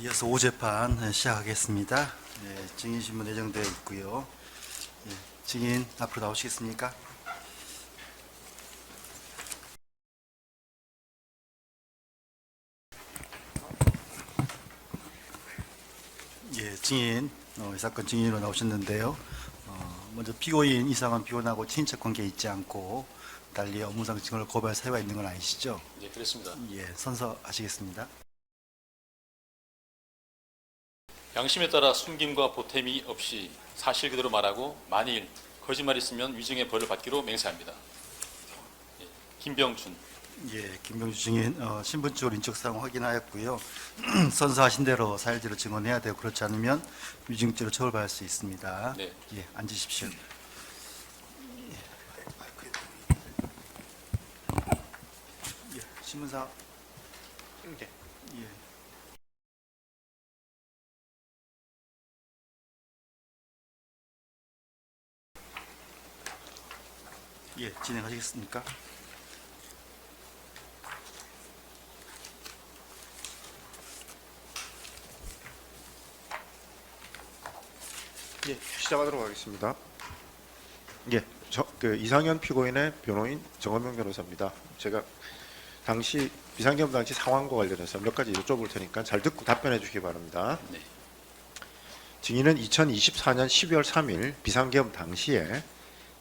이어서 5재판 시작하겠습니다. 증인신문 예정되어 있고요. 증인 앞으로 나오시겠습니까? 증인, 이 사건 증인으로 나오셨는데요. 먼저 피고인 이상은 피고인하고 친인척 관계에 있지 않고 달리 업무상 증언을 고발할 사유가 있는 건 아니시죠? 네, 그렇습니다. 선서하시겠습니다. 양심에 따라 숨김과 보탬이 없이 사실 그대로 말하고 만일 거짓말이 있으면 위증의 벌을 받기로 맹세합니다. 김병준. 김병주 증인, 신분증으로 인적사항 확인하였고요. 선서하신 대로 사실대로 증언해야 되고 그렇지 않으면 위증죄로 처벌받을 수 있습니다. 네. 앉으십시오. 신문사. 네. 진행하시겠습니까? 시작하도록 하겠습니다. 이상현 피고인의 변호인 정원명 변호사입니다. 제가 당시 비상계엄 당시 상황과 관련해서 몇 가지 여쭤볼 테니까 잘 듣고 답변해 주시기 바랍니다. 네. 증인은 2024년 12월 3일 비상계엄 당시에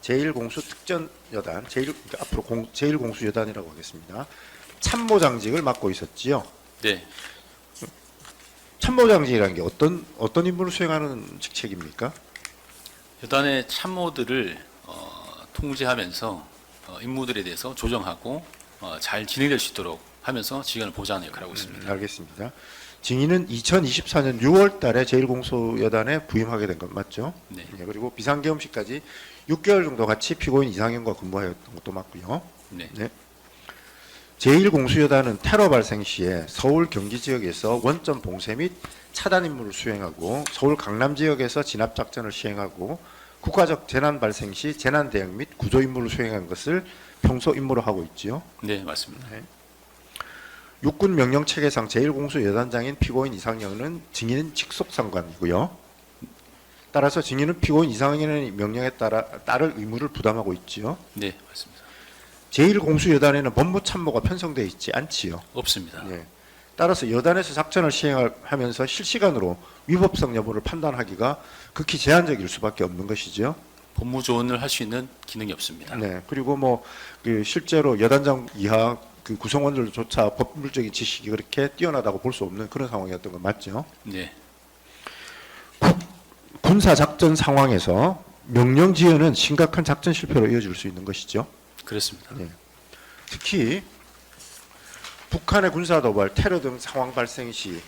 제1공수특전여단, 앞으로 제1공수여단이라고 하겠습니다. 참모장직을 맡고 있었지요. 네. 참모장직이라는 게 어떤 임무를 수행하는 직책입니까? 여단의 참모들을 통제하면서 임무들에 대해서 조정하고 잘 진행될 수 있도록 하면서 지휘관을 보좌하는 역할을 하고 있습니다. 알겠습니다. 증인은 2024년 6월 달에 제1공수여단에 부임하게 된 건 맞죠? 네. 그리고 비상계엄 시까지 6개월 정도 같이 피고인 이상현과 근무하였던 것도 맞고요. 네. 제1공수여단은 테러 발생 시에 서울 경기 지역에서 원점 봉쇄 및 차단 임무를 수행하고 서울 강남 지역에서 진압 작전을 시행하고 국가적 재난 발생 시 재난 대응 및 구조 임무를 수행한 것을 평소 임무로 하고 있지요. 네, 맞습니다. 육군 명령 체계상 제1공수여단장인 피고인 이상현은 증인은 직속 상관이고요. 따라서 증인은 피고인 이상현의 명령에 따를 의무를 부담하고 있지요. 네, 맞습니다. 제1공수여단에는 법무참모가 편성되어 있지 않지요. 없습니다. 따라서 여단에서 작전을 시행하면서 실시간으로 위법성 여부를 판단하기가 극히 제한적일 수밖에 없는 것이죠. 법무조언을 할 수 있는 기능이 없습니다. 그리고 실제로 여단장 이하 그 구성원들조차 법률적인 지식이 그렇게 뛰어나다고 볼 수 없는 그런 상황이었던 건 맞죠? 네. 군사 작전 상황에서 명령 지연은 심각한 작전 실패로 이어질 수 있는 것이죠. 그렇습니다. 특히 북한의 군사 도발, 테러 등 상황 발생 시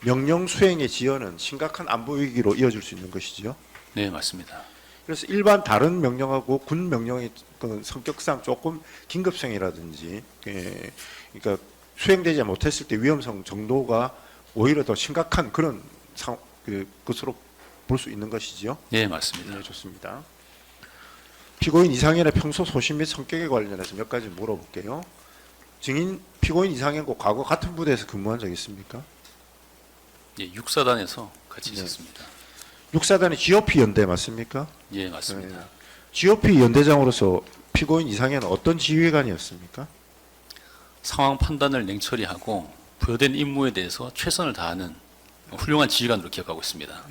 명령 수행의 지연은 심각한 안보 위기로 이어질 수 있는 것이지요. 네, 맞습니다. 그래서 일반 다른 명령하고 군 명령의 그 성격상 조금 긴급성이라든지, 그러니까 수행되지 못했을 때 위험성 정도가 오히려 더 심각한 그런 것으로 볼 수 있는 것이지요. 네, 맞습니다. 네, 좋습니다. 피고인 이상현의 평소 소신 및 성격에 관련해서 몇 가지 물어볼게요. 증인 피고인 이상현과 과거 같은 부대에서 근무한 적 있습니까? 육사단에서 같이 있었습니다. 육사단의 GOP 연대 맞습니까? 예, 맞습니다. GOP 연대장으로서 피고인 이상현은 어떤 지휘관이었습니까? 상황 판단을 냉철히 하고 부여된 임무에 대해서 최선을 다하는 훌륭한 지휘관으로 기억하고 있습니다.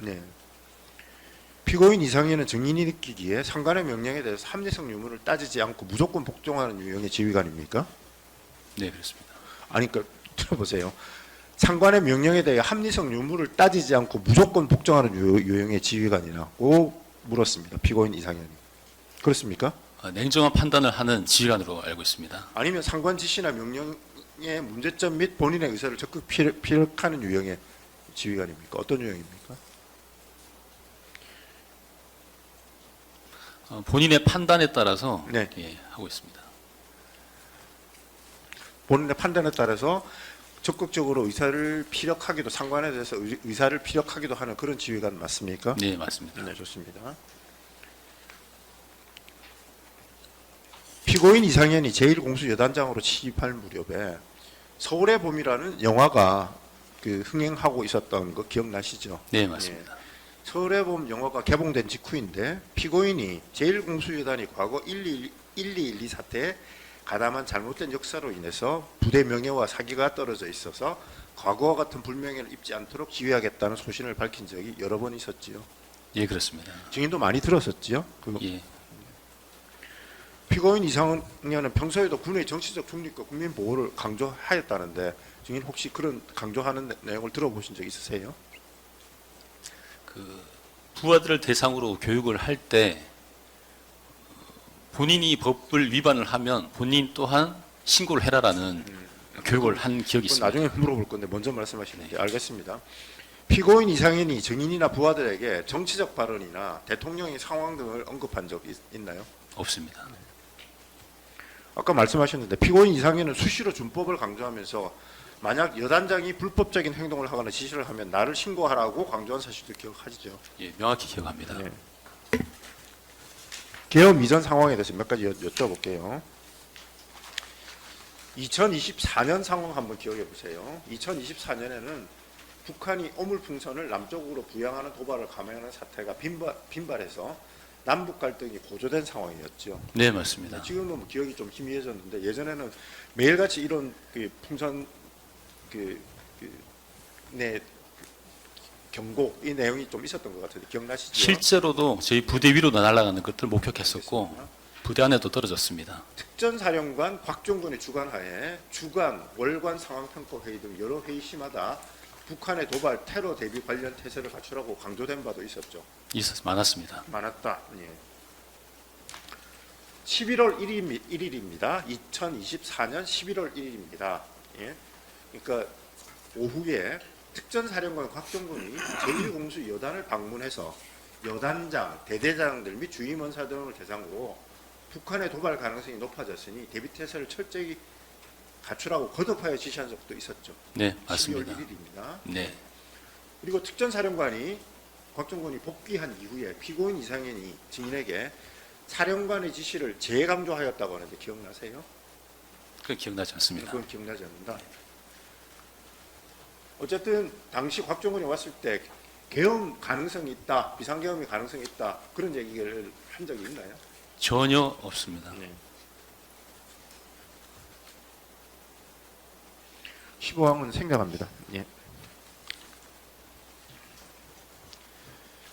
피고인 이상현은 증인이 느끼기에 상관의 명령에 대해서 합리성 유무를 따지지 않고 무조건 복종하는 유형의 지휘관입니까? 네, 그렇습니다. 그러니까 들어보세요. 상관의 명령에 대해 합리성 유무를 따지지 않고 무조건 복종하는 유형의 지휘관이라고 물었습니다. 피고인 이상현이. 그렇습니까? 냉정한 판단을 하는 지휘관으로 알고 있습니다. 아니면 상관 지시나 명령의 문제점 및 본인의 의사를 적극 피력하는 유형의 지휘관입니까? 어떤 유형입니까? 본인의 판단에 따라서 하고 있습니다. 본인의 판단에 따라서 적극적으로 의사를 피력하기도 상관에 대해서 의사를 피력하기도 하는 그런 지휘관 맞습니까? 네, 맞습니다. 네, 좋습니다. 피고인 이상현이 제1공수여단장으로 취임할 무렵에 서울의 봄이라는 영화가 그 흥행하고 있었던 거 기억나시죠? 네, 맞습니다. 서울해봄 영화가 개봉된 직후인데 피고인이 제1공수여단이 과거 1212 사태에 가담한 잘못된 역사로 인해서 부대 명예와 사기가 떨어져 있어서 과거와 같은 불명예를 입지 않도록 지휘하겠다는 소신을 밝힌 적이 여러 번 있었지요. 예, 그렇습니다. 증인도 많이 들었었지요. 예. 피고인 이상현은 평소에도 군의 정치적 중립과 국민 보호를 강조하였다는데 증인 혹시 그런 강조하는 내용을 들어보신 적 있으세요? 그 부하들을 대상으로 교육을 할 때 본인이 법을 위반을 하면 본인 또한 신고를 해라라는 교육을 한 기억이 그건 있습니다. 나중에 물어볼 건데 먼저 말씀하시는데 알겠습니다. 피고인 이상현이 증인이나 부하들에게 정치적 발언이나 대통령의 상황 등을 언급한 적이 있나요? 없습니다. 아까 말씀하셨는데 피고인 이상현은 수시로 준법을 강조하면서 만약 여단장이 불법적인 행동을 하거나 지시를 하면 나를 신고하라고 강조한 사실도 기억하시죠? 예, 명확히 기억합니다. 네. 계엄 이전 상황에 대해서 몇 가지 여쭤볼게요. 2024년 상황 한번 기억해 보세요. 2024년에는 북한이 오물풍선을 남쪽으로 부양하는 도발을 감행하는 사태가 빈발해서 남북 갈등이 고조된 상황이었죠. 네, 맞습니다. 지금은 뭐 기억이 좀 희미해졌는데 예전에는 매일같이 이런 그 풍선 네 경고 이 내용이 좀 있었던 것 같은데 기억나시죠? 실제로도 저희 부대 위로 날아가는 것들을 목격했었고 부대 안에도 떨어졌습니다. 특전사령관 곽종근의 주관하에 주간, 월간 상황평가 회의 등 여러 회의시마다 북한의 도발, 테러 대비 관련 태세를 갖추라고 강조된 바도 있었죠. 많았습니다. 많았다. 예. 11월 1일입니다. 2024년 11월 1일입니다. 예. 그러니까 오후에 특전사령관 곽종근이 제1공수 여단을 방문해서 여단장, 대대장들 및 주임원사 등을 대상으로 북한의 도발 가능성이 높아졌으니 대비태세를 철저히 갖추라고 거듭하여 지시한 적도 있었죠. 네, 맞습니다. 12월 1일입니다. 네, 그리고 특전사령관이 곽종근이 복귀한 이후에 피고인 이상현이 증인에게 사령관의 지시를 재강조하였다고 하는데 기억나세요? 그 기억나지 않습니다. 그건 기억나지 않는다. 어쨌든 당시 곽종근이 왔을 때 계엄 가능성이 있다, 비상계엄이 가능성이 있다 그런 얘기를 한 적이 있나요? 전혀 없습니다. 네. 15항은 생략합니다. 예.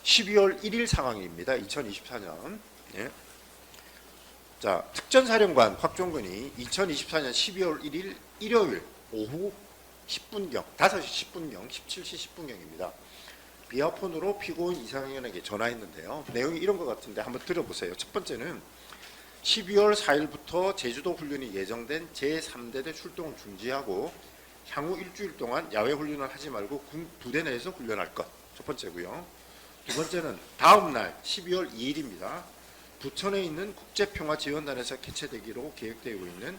12월 1일 상황입니다. 2024년. 예. 자, 특전사령관 곽종근이 2024년 12월 1일 일요일 오후 10분경, 5시 10분경, 17시 10분경입니다. 비아폰으로 피고인 이상현에게 전화했는데요. 내용이 이런 것 같은데 한번 들어보세요. 첫 번째는 12월 4일부터 제주도 훈련이 예정된 제3대대 출동을 중지하고 향후 일주일 동안 야외 훈련을 하지 말고 군 부대 내에서 훈련할 것. 첫 번째고요. 두 번째는 다음 날 12월 2일입니다. 부천에 있는 국제평화지원단에서 개최되기로 계획되고 있는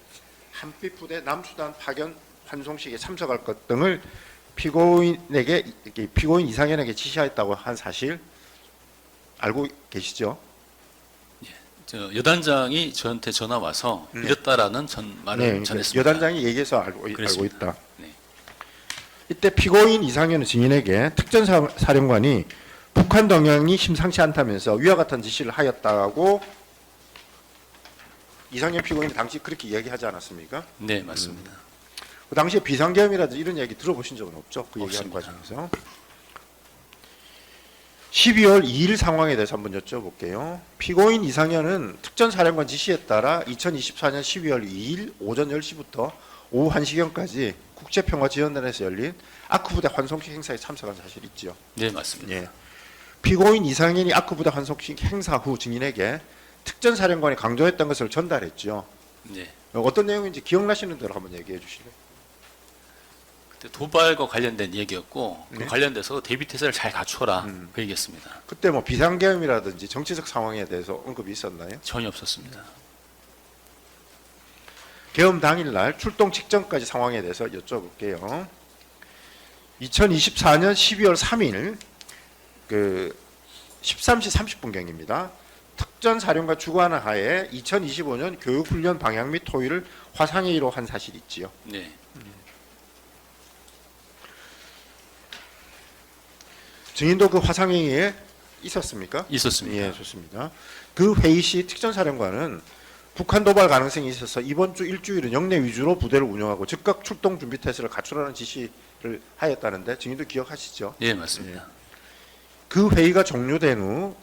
한빛 부대 남수단 파견 환송식에 참석할 것 등을 피고인 이상현에게 지시하였다고 한 사실 알고 계시죠? 저 여단장이 저한테 전화 와서 이랬다라는 말을 그러니까 전했습니다. 여단장이 얘기해서 알고 그랬습니다. 있다. 네. 이때 피고인 이상현은 증인에게 특전사령관이 북한 동향이 심상치 않다면서 위와 같은 지시를 하였다고 이상현 피고인이 당시 그렇게 이야기하지 않았습니까? 네, 맞습니다. 그 당시에 비상계엄이라든지 이런 얘기 들어보신 적은 없죠? 그 얘기하는 없습니다. 과정에서. 12월 2일 상황에 대해서 한번 여쭤볼게요. 피고인 이상현은 특전사령관 지시에 따라 2024년 12월 2일 오전 10시부터 오후 1시경까지 국제평화지원단에서 열린 아크부대 환송식 행사에 참석한 사실이 있죠. 네, 맞습니다. 예. 피고인 이상현이 아크부대 환송식 행사 후 증인에게 특전사령관이 강조했던 것을 전달했죠. 네. 어떤 내용인지 기억나시는 대로 한번 얘기해 주실래요? 그때 도발과 관련된 얘기였고 네. 그 관련돼서 대비태세를 잘 갖춰라 그 얘기했습니다. 그때 뭐 비상계엄이라든지 정치적 상황에 대해서 언급이 있었나요? 전혀 없었습니다. 계엄 당일날 출동 직전까지 상황에 대해서 여쭤볼게요. 2024년 12월 3일 그 13시 30분경입니다. 특전사령관 주관 하에 2025년 교육훈련 방향 및 토의를 화상회의로 한 사실이 있지요. 네. 증인도 그 화상회의에 있었습니까? 있었습니다. 예, 좋습니다. 그 회의 시 특전사령관은 북한 도발 가능성이 있어서 이번 주 일주일은 영내 위주로 부대를 운영하고 즉각 출동 준비 태세를 갖추라는 지시를 하였다는데 증인도 기억하시죠? 예, 맞습니다. 그 회의가 종료된 후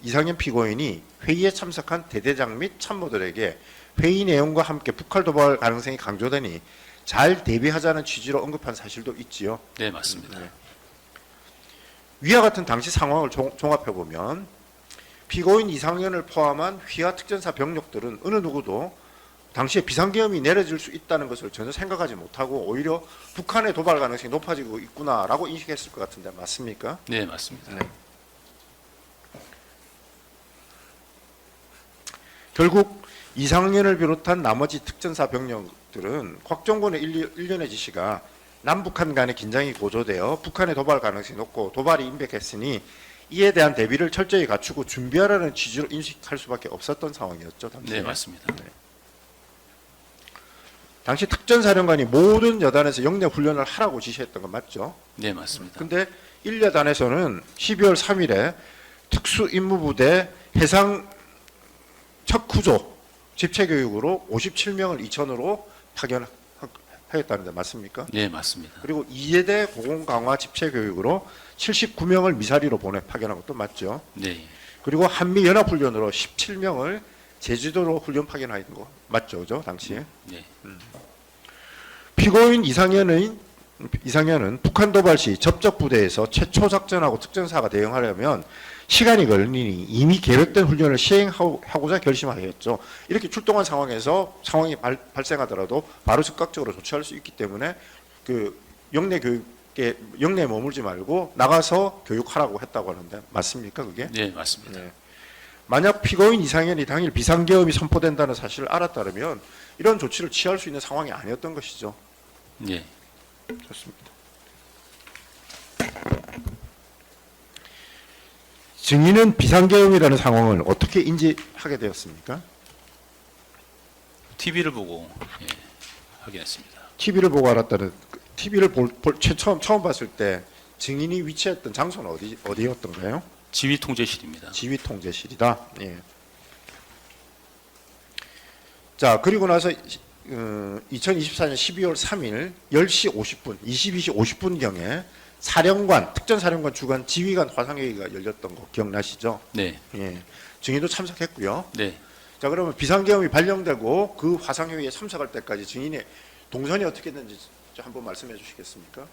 이상현 피고인이 회의에 참석한 대대장 및 참모들에게 회의 내용과 함께 북한 도발 가능성이 강조되니 잘 대비하자는 취지로 언급한 사실도 있지요. 네, 맞습니다. 위와 같은 당시 상황을 종합해 보면 피고인 이상현을 포함한 휘하 특전사 병력들은 어느 누구도 당시에 비상계엄이 내려질 수 있다는 것을 전혀 생각하지 못하고 오히려 북한의 도발 가능성이 높아지고 있구나라고 인식했을 것 같은데 맞습니까? 네, 맞습니다. 결국 이상현을 비롯한 나머지 특전사 병력들은 곽정곤의 일련의 지시가 남북한 간의 긴장이 고조되어 북한의 도발 가능성이 높고 도발이 임박했으니 이에 대한 대비를 철저히 갖추고 준비하라는 취지로 인식할 수밖에 없었던 상황이었죠. 당시에. 네, 맞습니다. 당시 특전사령관이 모든 여단에서 영내 훈련을 하라고 지시했던 건 맞죠? 네, 맞습니다. 근데 1여단에서는 12월 3일에 특수임무부대 해상 척구조 집체교육으로 57명을 이천으로 파견하였다는데 맞습니까? 네, 맞습니다. 그리고 이해대 고공강화 집체교육으로 79명을 미사리로 파견한 것도 맞죠? 네, 그리고 한미연합훈련으로 17명을 제주도로 훈련 파견한 거 맞죠? 그죠? 당시에. 네, 피고인 이상현은 북한 도발 시 접적 부대에서 최초 작전하고 특전사가 대응하려면 시간이 걸리니 이미 계획된 훈련을 시행하고자 결심하였죠. 이렇게 출동한 상황에서 상황이 발생하더라도 바로 즉각적으로 조치할 수 있기 때문에 그 영내 교육에 영내에 머물지 말고 나가서 교육하라고 했다고 하는데 맞습니까 그게? 네, 맞습니다. 네. 만약 피고인 이상현이 당일 비상계엄이 선포된다는 사실을 알았다면 이런 조치를 취할 수 있는 상황이 아니었던 것이죠. 네, 좋습니다. 증인은 비상계엄이라는 상황을 어떻게 인지하게 되었습니까? TV를 보고 확인했습니다. TV를 보고 알았다는 TV를 처음 봤을 때 증인이 위치했던 장소는 어디였던가요? 지휘 통제실입니다. 지휘 통제실이다. 예. 자 그리고 나서 2024년 12월 3일 10시 50분, 22시 50분경에 특전사령관 주관 지휘관 화상회의가 열렸던 거 기억나시죠? 네, 예. 증인도 참석했고요. 네. 자 그러면 비상계엄이 발령되고 그 화상회의에 참석할 때까지 증인의 동선이 어떻게 됐는지 한번 말씀해 주시겠습니까?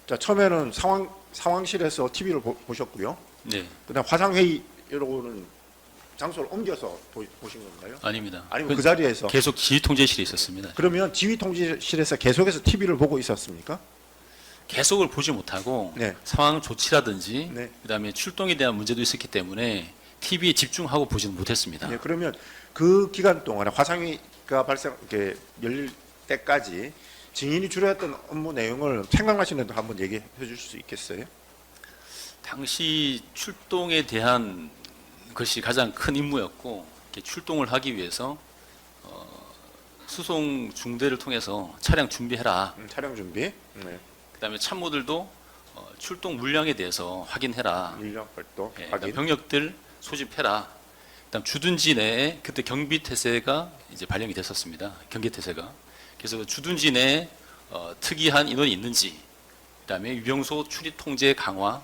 자 처음에는 상황실에서 TV를 보셨고요. 네, 그다음 화상회의로는 장소를 옮겨서 보신 건가요? 아닙니다. 아니면 그 자리에서 계속 지휘 통제실에 있었습니다. 그러면 지휘 통제실에서 계속해서 TV를 보고 있었습니까? 계속을 보지 못하고 네. 상황 조치라든지 네. 그다음에 출동에 대한 문제도 있었기 때문에 TV에 집중하고 보지는 못했습니다. 네, 그러면 그 기간 동안에 화상회의가 열릴 때까지 증인이 주로 했던 업무 내용을 생각나시는 데 한번 얘기해 주실 수 있겠어요? 당시 출동에 대한 것이 가장 큰 임무였고 이렇게 출동을 하기 위해서 수송 중대를 통해서 차량 준비해라. 촬영 준비, 네. 그다음에 참모들도 출동 물량에 대해서 확인해라. 인력 활동 예, 확인. 병력들 소집해라. 그다음 주둔지 내에 그때 경비 태세가 이제 발령이 됐었습니다. 경계 태세가. 그래서 주둔지 내에 특이한 인원이 있는지, 그다음에 유병소 출입 통제 강화,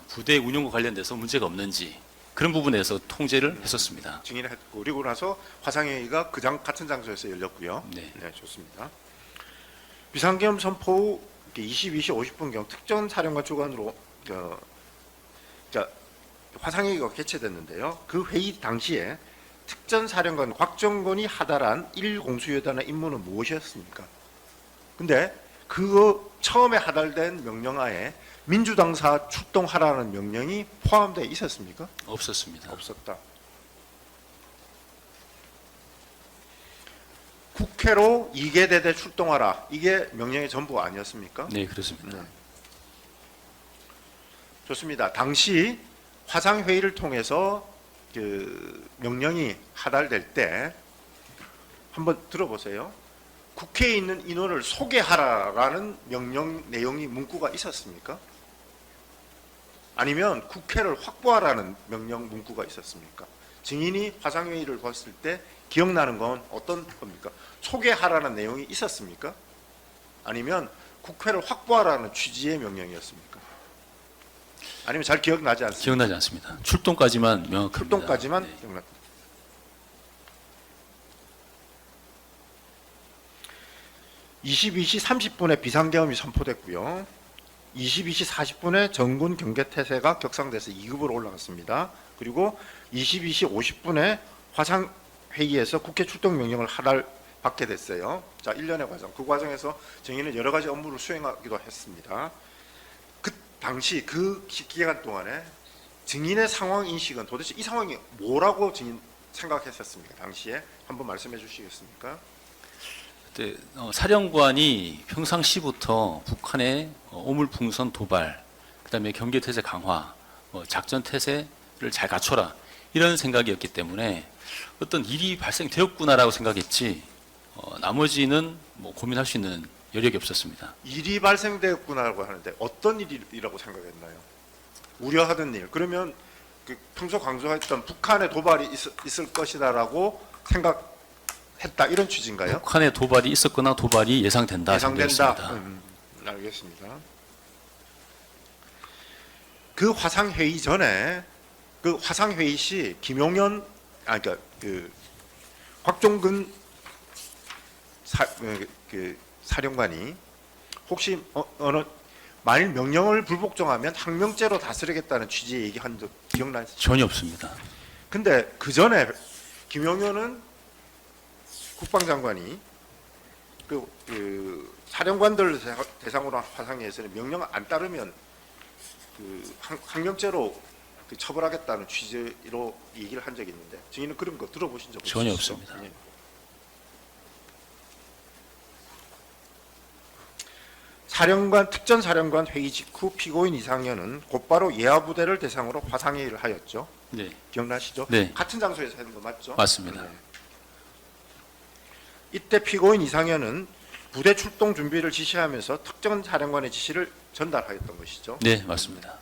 부대 운영과 관련돼서 문제가 없는지 그런 부분에서 통제를 했었습니다. 증인을 했고 그리고 나서 화상회의가 같은 장소에서 열렸고요. 네. 좋습니다. 비상계엄 선포 후 22시 50분경 특전사령관 주관으로 화상회의가 개최됐는데요. 그 회의 당시에 특전사령관 곽정곤이 하달한 1공수여단의 임무는 무엇이었습니까? 근데 그 처음에 하달된 명령하에 민주당사 출동하라는 명령이 포함되어 있었습니까? 없었습니다. 없었다. 국회로 2개 대대 출동하라. 이게 명령의 전부가 아니었습니까? 네, 그렇습니다. 네. 좋습니다. 당시 화상회의를 통해서 그 명령이 하달될 때 한번 들어보세요. 국회에 있는 인원을 소개하라라는 명령 내용이 문구가 있었습니까? 아니면 국회를 확보하라는 명령 문구가 있었습니까? 증인이 화상회의를 봤을 때 기억나는 건 어떤 겁니까? 소개하라는 내용이 있었습니까? 아니면 국회를 확보하라는 취지의 명령이었습니까? 아니면 잘 기억나지 않습니까? 기억나지 않습니다. 출동까지만 명확합니다. 출동까지만 네. 기억납니다. 22시 30분에 비상계엄이 선포됐고요. 22시 40분에 정군 경계태세가 격상돼서 2급으로 올라갔습니다. 그리고 22시 50분에 화상회의에서 국회 출동 명령을 받게 됐어요. 자, 1년의 과정. 그 과정에서 정의는 여러 가지 업무를 수행하기도 했습니다. 그 당시 그 기간 동안에 증인의 상황 인식은 도대체 이 상황이 뭐라고 증인 생각했었습니까? 당시에 한번 말씀해 주시겠습니까? 그때 사령관이 평상시부터 북한의 오물풍선 도발, 그다음에 경계 태세 강화, 작전 태세를 잘 갖춰라 이런 생각이었기 때문에 어떤 일이 발생되었구나라고 생각했지 나머지는 뭐 고민할 수 있는 여력이 없었습니다. 일이 발생되었구나라고 하는데 어떤 일이라고 생각했나요? 우려하던 일. 그러면 그 평소 강조했던 북한의 도발이 있을 것이다라고 생각했다 이런 취지인가요? 북한의 도발이 있었거나 도발이 예상된다. 예상된다. 생각했습니다. 알겠습니다. 그 화상회의 전에 그 화상회의 시 김용현 그러니까 그 곽종근 사령관이 혹시 어느 만일 명령을 불복종하면 항명죄로 다스리겠다는 취지의 얘기한 적 기억나시죠? 전혀 없습니다. 근데 그 전에 김용현은 국방장관이 그 사령관들 대상으로 한 화상회의에서는 명령 안 따르면 그 항명죄로 그 처벌하겠다는 취지로 얘기를 한 적이 있는데 증인은 그런 거 들어보신 적 없으시죠? 전혀 없습니다. 예. 특전사령관 회의 직후 피고인 이상현은 곧바로 예하부대를 대상으로 화상회의를 하였죠. 네, 기억나시죠? 네. 같은 장소에서 하는 거 맞죠? 맞습니다. 네. 이때 피고인 이상현은 부대 출동 준비를 지시하면서 특전 사령관의 지시를 전달하였던 것이죠. 네, 맞습니다.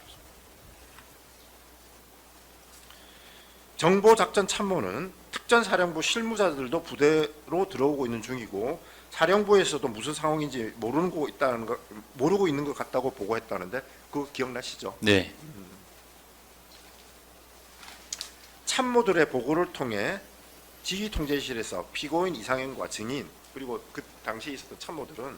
정보작전 참모는 특전사령부 실무자들도 부대로 들어오고 있는 중이고 사령부에서도 무슨 상황인지 모르고 있는 것 같다고 보고했다는데 그거 기억나시죠? 네, 참모들의 보고를 통해 지휘통제실에서 피고인 이상현과 증인 그리고 그 당시에 있었던 참모들은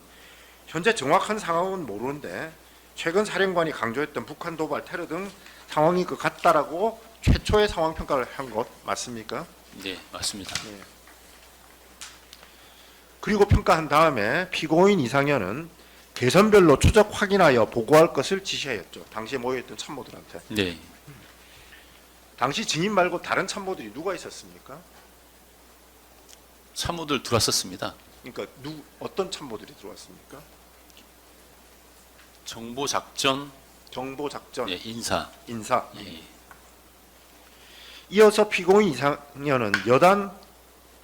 현재 정확한 상황은 모르는데 최근 사령관이 강조했던 북한 도발 테러 등 상황인 것 같다라고 최초의 상황 평가를 한 것 맞습니까? 네, 맞습니다. 그리고 평가한 다음에 피고인 이상현은 개선별로 추적 확인하여 보고할 것을 지시하였죠. 당시에 모여있던 참모들한테. 네, 당시 증인 말고 다른 참모들이 누가 있었습니까? 참모들 들어왔었습니다. 그러니까 어떤 참모들이 들어왔습니까? 정보작전, 정보작전, 예, 인사. 인사. 예, 이어서 피고인 이상현은 여단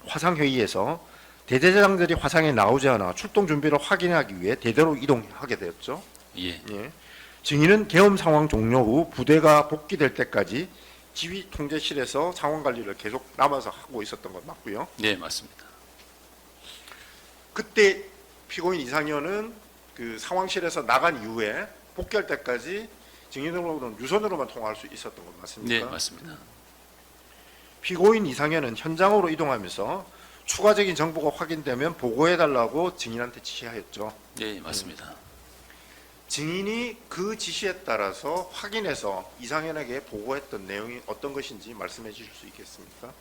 화상회의에서 대대장들이 화상에 나오지 않아 출동 준비를 확인하기 위해 대대로 이동하게 되었죠. 예, 예. 증인은 계엄 상황 종료 후 부대가 복귀될 때까지 지휘 통제실에서 상황 관리를 계속 남아서 하고 있었던 건 맞고요. 네, 맞습니다. 그때 피고인 이상현은 그 상황실에서 나간 이후에 복귀할 때까지 증인으로는 유선으로만 통화할 수 있었던 건 네, 맞습니까? 맞습니다. 피고인 이상현은 현장으로 이동하면서 추가적인 정보가 확인되면 보고해달라고 증인한테 지시하였죠. 네, 맞습니다. 증인이 그 지시에 따라서 확인해서 이상현에게 보고했던 내용이 어떤 것인지 말씀해 주실 수 있겠습니까?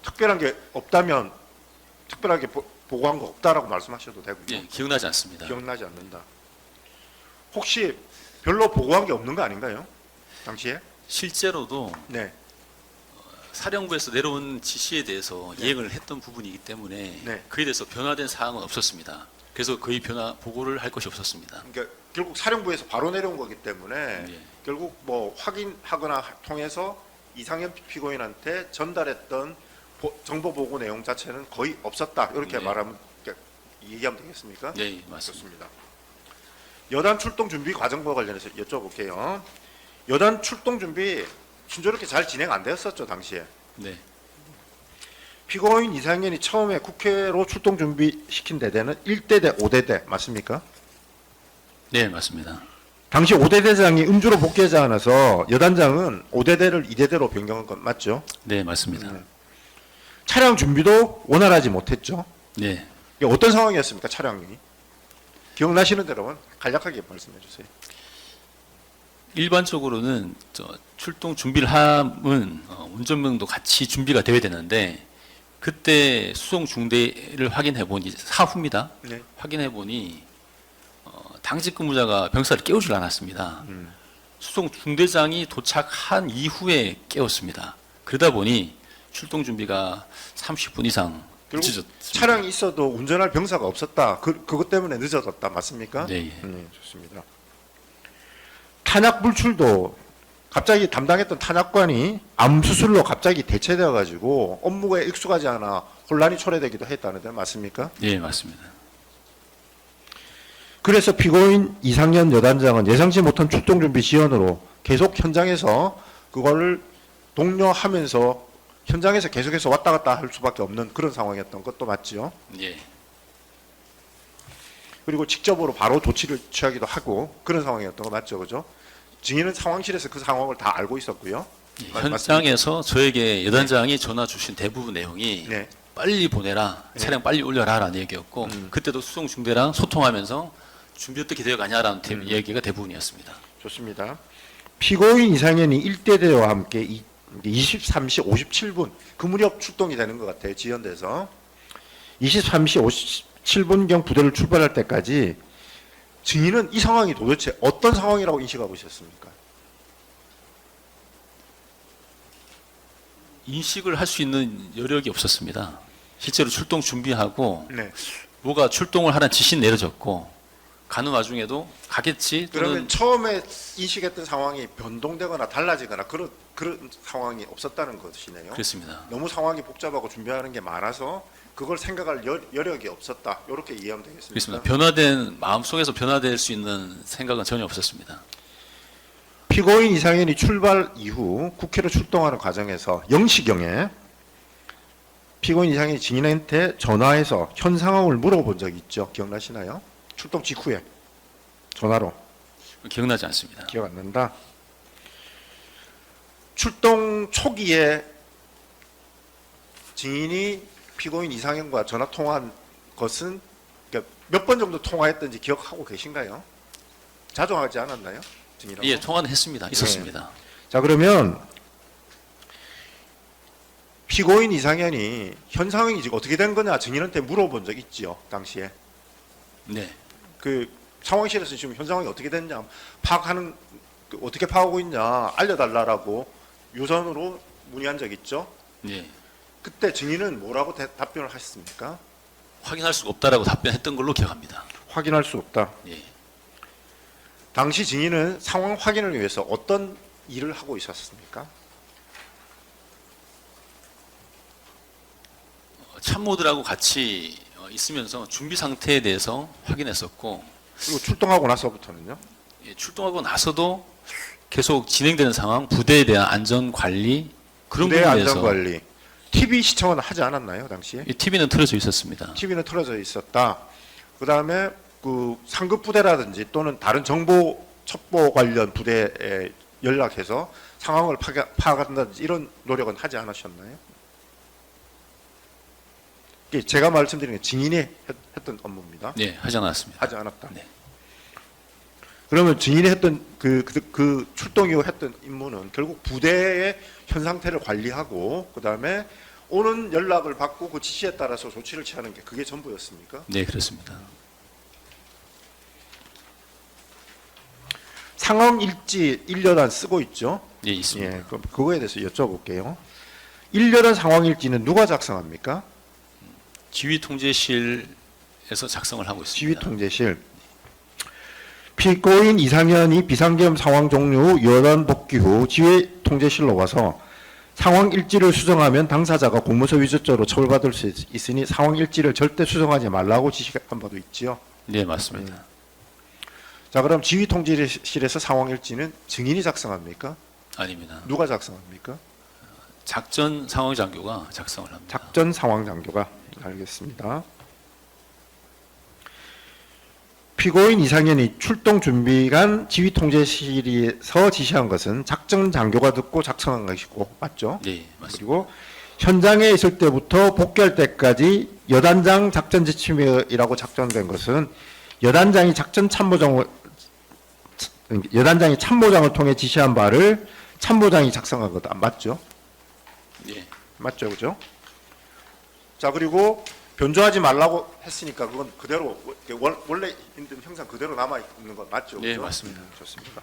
특별한 게 없다면 특별하게 보고한 거 없다라고 말씀하셔도 되고요. 예, 기억나지 않습니다. 기억나지 않는다. 혹시 별로 보고한 게 없는 거 아닌가요? 당시에? 실제로도 네. 사령부에서 내려온 지시에 대해서 네. 이행을 했던 부분이기 때문에 네. 그에 대해서 변화된 사항은 없었습니다. 그래서 거의 보고를 할 것이 없었습니다. 그러니까 결국 사령부에서 바로 내려온 거기 때문에 예. 결국 뭐 확인하거나 통해서 이상현 피고인한테 전달했던 정보 보고 내용 자체는 거의 없었다. 이렇게 네. 말하면 얘기하면 되겠습니까? 네, 맞습니다. 좋습니다. 여단 출동 준비 과정과 관련해서 여쭤볼게요. 여단 출동 준비 순조롭게 잘 진행 안 되었었죠, 당시에. 네, 피고인 이상현이 처음에 국회로 출동 준비시킨 대대는 1대대 5대대 맞습니까? 네, 맞습니다. 당시 5대대장이 음주로 복귀하지 않아서 여단장은 5대대를 2대대로 변경한 건 맞죠? 네, 맞습니다. 차량 준비도 원활하지 못했죠. 네, 이게 어떤 상황이었습니까, 차량이? 기억나시는 대로만 간략하게 말씀해 주세요. 일반적으로는 출동 준비를 함은 운전면허도 같이 준비가 되어야 되는데 그때 수송 중대를 확인해 보니 사후입니다. 네. 확인해 보니 당직 근무자가 병사를 깨우질 않았습니다. 수송 중대장이 도착한 이후에 깨웠습니다. 그러다 보니 출동 준비가 30분 이상 결국 늦어졌습니다. 차량이 있어도 운전할 병사가 없었다. 그것 때문에 늦어졌다. 맞습니까? 네, 예. 좋습니다. 탄약 불출도 갑자기 담당했던 탄약관이 암 수술로 갑자기 대체되어 가지고 업무에 익숙하지 않아 혼란이 초래되기도 했다는데 맞습니까? 예, 맞습니다. 그래서 피고인 이상현 여단장은 예상치 못한 출동 준비 지연으로 계속 현장에서 그거를 독려하면서 현장에서 계속해서 왔다 갔다 할 수밖에 없는 그런 상황이었던 것도 맞지요. 예, 그리고 직접으로 바로 조치를 취하기도 하고 그런 상황이었던 거 맞죠, 그죠? 증인은 상황실에서 그 상황을 다 알고 있었고요. 예, 맞습니까? 현장에서 저에게 여단장이 전화 주신 대부분 내용이 네, 빨리 보내라, 차량 빨리 올려라라는 얘기였고 그때도 수송 중대랑 소통하면서 준비 어떻게 되어가냐라는 얘기가 대부분이었습니다. 좋습니다. 피고인 이상현이 1대대와 함께 23시 57분 그 무렵 출동이 되는 것 같아요. 지연돼서 23시 57분경 부대를 출발할 때까지 증인은 이 상황이 도대체 어떤 상황이라고 인식하고 있었습니까? 인식을 할 수 있는 여력이 없었습니다. 실제로 출동 준비하고 네. 뭐가 출동을 하라는 지시 내려졌고 가는 와중에도 가겠지 또는 그러면 처음에 인식했던 상황이 변동되거나 달라지거나 그런 상황이 없었다는 것이네요. 그렇습니다. 너무 상황이 복잡하고 준비하는 게 많아서 그걸 생각할 여력이 없었다. 이렇게 이해하면 되겠습니까? 그렇습니다. 변화된 마음속에서 변화될 수 있는 생각은 전혀 없었습니다. 피고인 이상현이 출발 이후 국회로 출동하는 과정에서 0시경에 피고인 이상현이 증인한테 전화해서 현 상황을 물어본 적이 있죠. 기억나시나요? 출동 직후에 전화로. 기억나지 않습니다. 기억 안 난다. 출동 초기에 증인이 피고인 이상현과 전화 통화한 것은 몇 번 정도 통화했던지 기억하고 계신가요? 자주 하지 않았나요? 증인하고? 예, 통화는 했습니다. 있었습니다. 자, 그러면 피고인 이상현이 현 상황이 지금 어떻게 된 거냐 증인한테 물어본 적 있지요, 당시에. 네, 그 상황실에서 지금 현 상황이 어떻게 됐냐 파악하는 어떻게 파악하고 있냐 알려달라라고 유선으로 문의한 적 있죠. 예, 그때 증인은 뭐라고 답변을 하셨습니까? 확인할 수가 없다라고 답변했던 걸로 기억합니다. 확인할 수 없다. 예, 당시 증인은 상황 확인을 위해서 어떤 일을 하고 있었습니까? 참모들하고 같이 있으면서 준비 상태에 대해서 확인했었고 그리고 출동하고 나서부터는요? 예, 출동하고 나서도 계속 진행되는 상황, 부대에 대한 안전 관리 그런 부대 부분에 대해서 안전관리 TV 시청은 하지 않았나요, 당시에? TV는 틀어져 있었습니다. TV는 틀어져 있었다. 그 다음에 그 상급 부대라든지 또는 다른 정보 첩보 관련 부대에 연락해서 상황을 파악한다든지 이런 노력은 하지 않으셨나요? 이게 제가 말씀드린 게 증인이 했던 업무입니다. 네, 하지 않았습니다. 하지 않았다. 네. 그러면 증인이 했던 그 출동 이후 했던 임무는 결국 부대의 현 상태를 관리하고 그 다음에 오는 연락을 받고 그 지시에 따라서 조치를 취하는 게 그게 전부였습니까? 네, 그렇습니다. 상황 일지 1년안 쓰고 있죠? 예, 있습니다. 예, 그럼 그거에 대해서 여쭤볼게요. 1년안 상황 일지는 누가 작성합니까? 지휘 통제실에서 작성을 하고 있습니다. 지휘 통제실. 피고인 이상현이 비상계엄 상황 종료 후 여단 복귀 후 지휘 통제실로 와서 상황 일지를 수정하면 당사자가 공문서 위조죄로 처벌받을 수 있으니 상황 일지를 절대 수정하지 말라고 지시한 바도 있지요. 네, 맞습니다. 자, 그럼 지휘 통제실에서 상황 일지는 증인이 작성합니까? 아닙니다. 누가 작성합니까? 작전 상황 장교가 작성을 합니다. 작전 상황 장교가. 알겠습니다. 피고인 이상현이 출동 준비간 지휘 통제실에서 지시한 것은 작전 장교가 듣고 작성한 것이고 맞죠? 네, 맞습니다. 그리고 현장에 있을 때부터 복귀할 때까지 여단장 작전 지침이라고 작성된 것은 여단장이 참모장을 통해 지시한 바를 참모장이 작성한 거다. 맞죠? 네, 맞죠, 그죠? 자, 그리고 변조하지 말라고 했으니까 그건 그대로 원래 있는 형상 그대로 남아 있는 건 맞죠? 네, 그죠? 맞습니다. 좋습니다.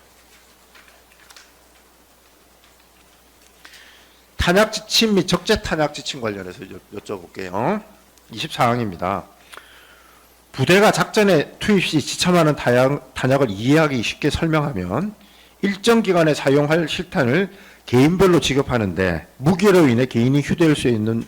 탄약 지침 및 적재 탄약 지침 관련해서 여쭤볼게요. 24항입니다. 부대가 작전에 투입 시 지참하는 탄약을 이해하기 쉽게 설명하면 일정 기간에 사용할 실탄을 개인별로 지급하는데 무기로 인해 개인이 휴대할 수 있는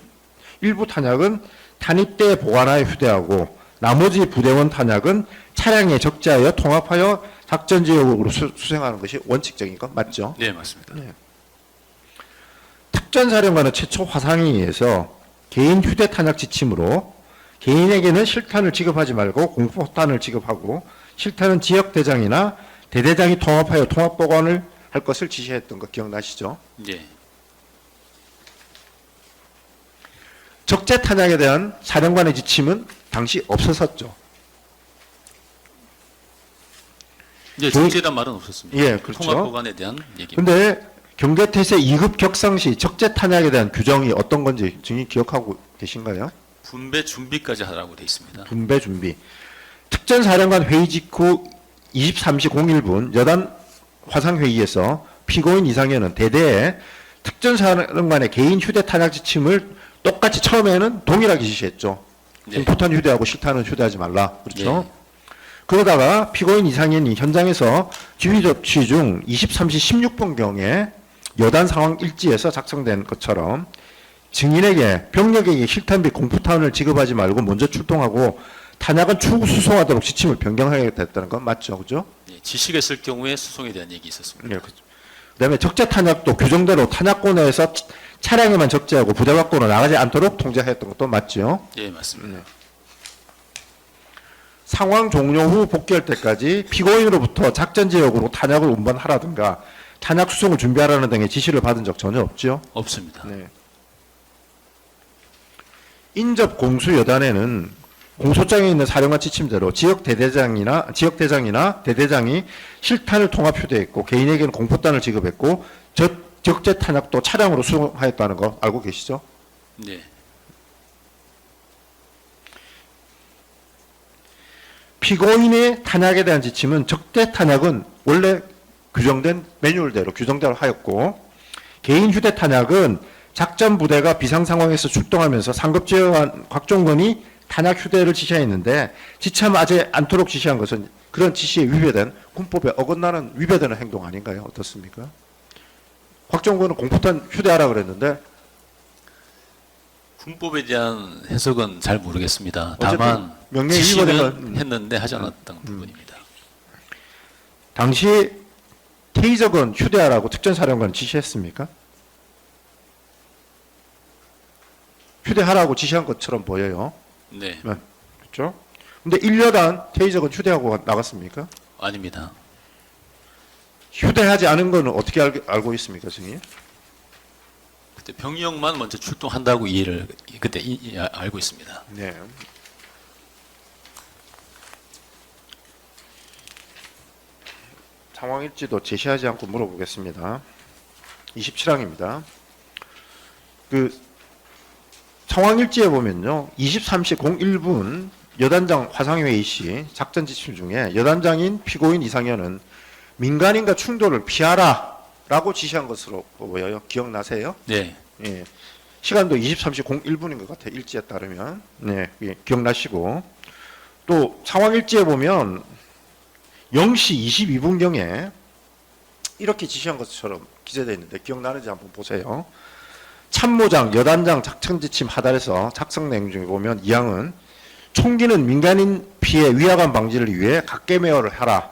일부 탄약은 탄입대에 보관하여 휴대하고 나머지 부대원 탄약은 차량에 적재하여 통합하여 작전 지역으로 수행하는 것이 원칙적인 것 맞죠? 네, 맞습니다. 특전사령관은 최초 화상회의에서 개인 휴대 탄약 지침으로 개인에게는 실탄을 지급하지 말고 공포탄을 지급하고 실탄은 지역대장이나 대대장이 통합하여 통합 보관을 할 것을 지시했던 거 기억나시죠? 네, 적재 탄약에 대한 사령관의 지침은 당시 없었었죠. 이제 적재란 말은 없었습니다. 예, 그렇죠. 통합 보관에 대한 얘기입니다. 근데 경계태세 2급 격상 시 적재 탄약에 대한 규정이 어떤 건지 증인 기억하고 계신가요? 분배 준비까지 하라고 돼 있습니다. 분배 준비. 특전사령관 회의 직후 23시 01분 여단 화상회의에서 피고인 이상현은 대대에 특전사령관의 개인 휴대 탄약 지침을 똑같이 처음에는 동일하게 지시했죠. 네. 공포탄 휴대하고 실탄은 휴대하지 말라. 그렇죠? 네. 그러다가 피고인 이상현이 현장에서 지휘 접시 중 23시 16분경에 여단 상황 일지에서 작성된 것처럼 증인에게 병력에게 실탄 및 공포탄을 지급하지 말고 먼저 출동하고 탄약은 추후 수송하도록 지침을 변경하겠다는 건 맞죠, 그죠? 네, 지시가 있을 경우에 수송에 대한 얘기 있었습니다. 네, 그렇죠. 그다음에 적재 탄약도 규정대로 탄약고 내에서 차량에만 적재하고 부대 밖으로 나가지 않도록 통제했던 것도 맞죠? 네, 맞습니다. 상황 종료 후 복귀할 때까지 피고인으로부터 작전 지역으로 탄약을 운반하라든가 탄약 수송을 준비하라는 등의 지시를 받은 적 전혀 없죠? 없습니다. 네. 인접 공수 여단에는 공소장에 있는 사령관 지침대로 지역 대대장이나 대대장이 실탄을 통합 휴대했고 개인에게는 공포탄을 지급했고 적재 탄약도 차량으로 수송하였다는 거 알고 계시죠? 네, 피고인의 탄약에 대한 지침은 적재 탄약은 원래 규정된 매뉴얼대로 규정대로 하였고 개인 휴대 탄약은 작전 부대가 비상 상황에서 출동하면서 상급제어관 곽종건이 탄약 휴대를 지시했는데 지참하지 않도록 지시한 것은 그런 지시에 위배된 군법에 어긋나는 위배되는 행동 아닌가요? 어떻습니까? 곽종건은 공포탄 휴대하라 그랬는데 군법에 대한 해석은 잘 모르겠습니다. 어쨌든 다만 명령이 지시는 위반된 건 했는데 하지 않았던 부분입니다. 당시 테이저건 휴대하라고 특전사령관은 지시했습니까? 휴대하라고 지시한 것처럼 보여요. 네, 그렇죠? 근데 1여단 테이저건 휴대하고 나갔습니까? 아닙니다. 휴대하지 않은 거는 어떻게 알고 있습니까, 증인? 그때 병력만 먼저 출동한다고 이해를 그때 알고 있습니다. 네. 상황 일지도 제시하지 않고 물어보겠습니다. 27항입니다. 그 상황 일지에 보면요. 23시 01분 여단장 화상회의 시 작전 지침 중에 여단장인 피고인 이상현은 민간인과 충돌을 피하라 라고 지시한 것으로 보여요. 기억나세요? 네, 예. 시간도 23시 01분인 것 같아요. 일지에 따르면. 네, 예, 기억나시고. 또 상황 일지에 보면 0시 22분경에 이렇게 지시한 것처럼 기재되어 있는데 기억나는지 한번 보세요. 참모장, 여단장 작전지침 하달에서 작성 내용 중에 보면 2항은 총기는 민간인 피해 위화감 방지를 위해 각계매어를 하라.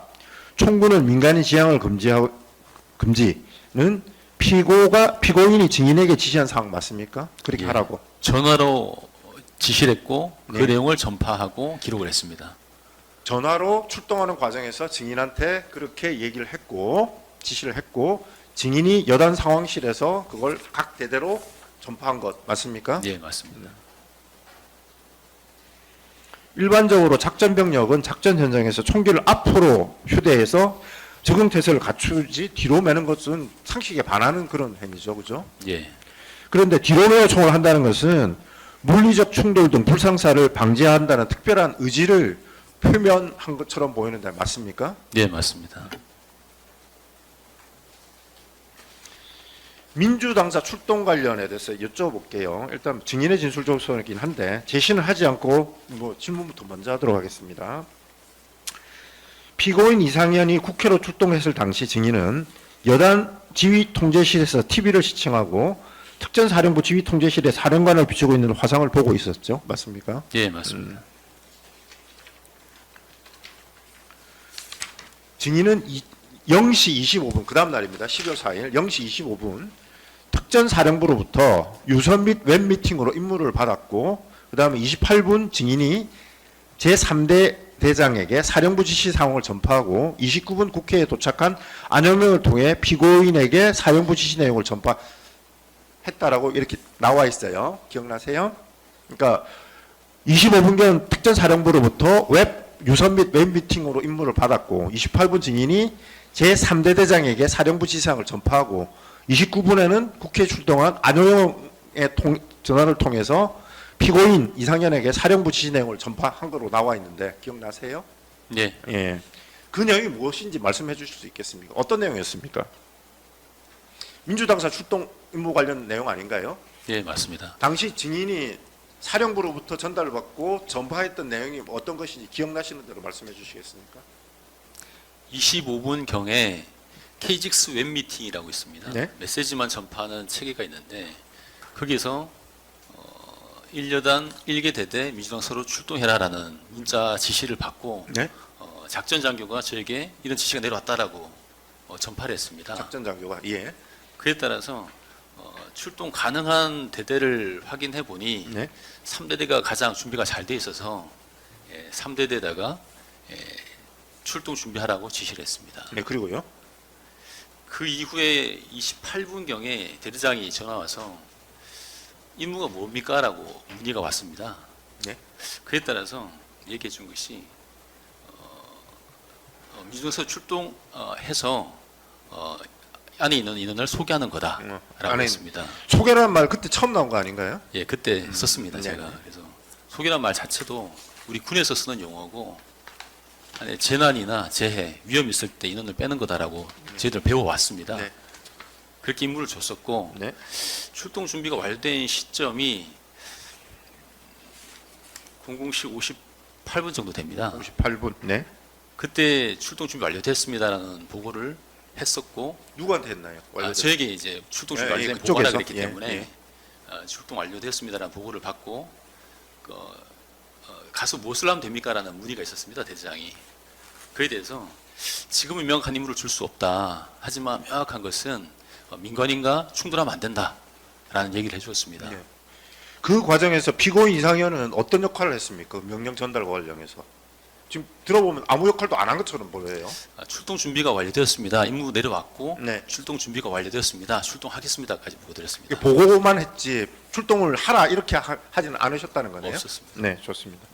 총구는 민간인 지향을 금지는 피고인이 증인에게 지시한 사항 맞습니까? 그렇게 예. 하라고. 전화로 지시를 했고 그 네. 내용을 전파하고 기록을 했습니다. 전화로 출동하는 과정에서 증인한테 그렇게 얘기를 했고 지시를 했고 증인이 여단 상황실에서 그걸 각 대대로 전파한 것 맞습니까? 예, 맞습니다. 일반적으로 작전 병력은 작전 현장에서 총기를 앞으로 휴대해서 적응태세를 갖추지 뒤로 매는 것은 상식에 반하는 그런 행위죠, 그죠? 예, 그런데 뒤로 매어 총을 한다는 것은 물리적 충돌 등 불상사를 방지한다는 특별한 의지를 표면한 것처럼 보이는데 맞습니까? 예, 맞습니다. 민주당사 출동 관련에 대해서 여쭤볼게요. 일단 증인의 진술 조서이긴 한데 제시는 하지 않고 뭐 질문부터 먼저 하도록 하겠습니다. 피고인 이상현이 국회로 출동했을 당시 증인은 여단 지휘 통제실에서 TV를 시청하고 특전사령부 지휘 통제실에 사령관을 비추고 있는 화상을 보고 있었죠. 맞습니까? 예, 맞습니다. 증인은 0시 25분 그 다음 날입니다. 12월 4일 0시 25분 특전사령부로부터 유선 및 웹미팅으로 임무를 받았고 그 다음에 28분 증인이 제3대 대장에게 사령부 지시 사항을 전파하고 29분 국회에 도착한 안현명을 통해 피고인에게 사령부 지시 내용을 전파했다라고 이렇게 나와 있어요. 기억나세요? 그러니까 25분경 특전사령부로부터 유선 및 웹미팅으로 임무를 받았고 28분 증인이 제3대 대장에게 사령부 지시사항을 전파하고 29분에는 국회에 출동한 안효영의 전화를 통해서 피고인 이상현에게 사령부 지시 내용을 전파한 거로 나와 있는데 기억나세요? 예, 예. 그 내용이 무엇인지 말씀해 주실 수 있겠습니까? 어떤 내용이었습니까? 민주당사 출동 임무 관련 내용 아닌가요? 예, 맞습니다. 당시 증인이 사령부로부터 전달을 받고 전파했던 내용이 어떤 것인지 기억나시는 대로 말씀해 주시겠습니까? 25분 경에 KGX 웹미팅이라고 있습니다. 네. 메시지만 전파하는 체계가 있는데 거기서 1여단 1개 대대 민주당 서로 출동해라라는 문자 지시를 받고 네. 작전 장교가 저에게 이런 지시가 내려왔다라고 전파를 했습니다. 작전 장교가 예. 그에 따라서 출동 가능한 대대를 확인해 보니 네. 3대대가 가장 준비가 잘 돼 있어서 3대대다가 출동 준비하라고 지시를 했습니다. 네, 그리고요. 그 이후에 28분경에 대대장이 전화 와서 임무가 뭡니까? 라고 문의가 왔습니다. 네. 그에 따라서 얘기해 준 것이 민주당에서 출동해서 안에 있는 인원을 소개하는 거다라고 안에 했습니다. 소개라는 말 그때 처음 나온 거 아닌가요? 예, 그때 썼습니다. 네. 제가. 그래서 소개란 말 자체도 우리 군에서 쓰는 용어고 안에 재난이나 재해, 위험 있을 때 인원을 빼는 거다라고 저희들 배워왔습니다. 네. 그렇게 임무를 줬었고 네. 출동 준비가 완료된 시점이 00시 58분 정도 됩니다. 58분. 네. 그때 출동 준비 완료됐습니다라는 보고를 했었고 누구한테 했나요? 저에게 이제 출동 준비 예, 완료된 그쪽에서? 보고가 그랬기 예, 때문에 예. 출동 완료됐습니다라는 보고를 받고 가서 무엇을 하면 됩니까라는 문의가 있었습니다. 대대장이. 그에 대해서 지금은 명확한 임무를 줄 수 없다. 하지만 명확한 것은 민간인과 충돌하면 안 된다라는 얘기를 해주었습니다. 네. 그 과정에서 피고인 이상현은 어떤 역할을 했습니까? 그 명령 전달 관련해서. 지금 들어보면 아무 역할도 안 한 것처럼 보여요. 출동 준비가 완료되었습니다. 임무 내려왔고 네. 출동 준비가 완료되었습니다. 출동하겠습니다까지 보고드렸습니다. 보고만 했지 출동을 하라 이렇게 하지는 않으셨다는 거네요. 없었습니다. 네, 좋습니다.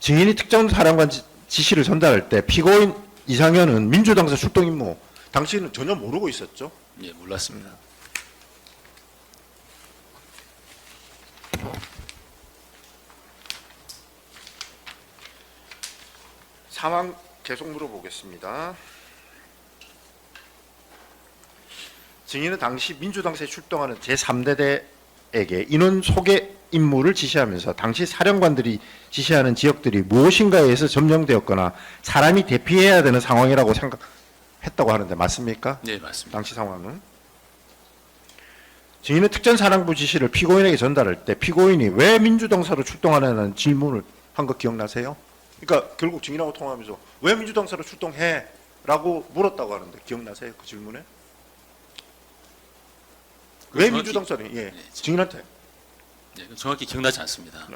증인이 특정 사령관 지시를 전달할 때 피고인 이상현은 민주당사 출동 임무 당시는 전혀 모르고 있었죠. 예, 몰랐습니다. 상황 계속 물어보겠습니다. 증인은 당시 민주당사에 출동하는 제3대대에게 인원 소개 임무를 지시하면서 당시 사령관들이 지시하는 지역들이 무엇인가에 의해서 점령되었거나 사람이 대피해야 되는 상황이라고 생각했다고 하는데 맞습니까? 네, 맞습니다. 당시 상황은 증인은 특전사령부 지시를 피고인에게 전달할 때 피고인이 왜 민주동사로 출동하냐는 질문을 한 거 기억나세요? 그러니까 결국 증인하고 통화하면서 왜 민주동사로 출동해? 라고 물었다고 하는데 기억나세요? 그 질문에? 왜 정확히- 민주동사를? 예, 네, 증인한테. 네, 정확히 기억나지 않습니다.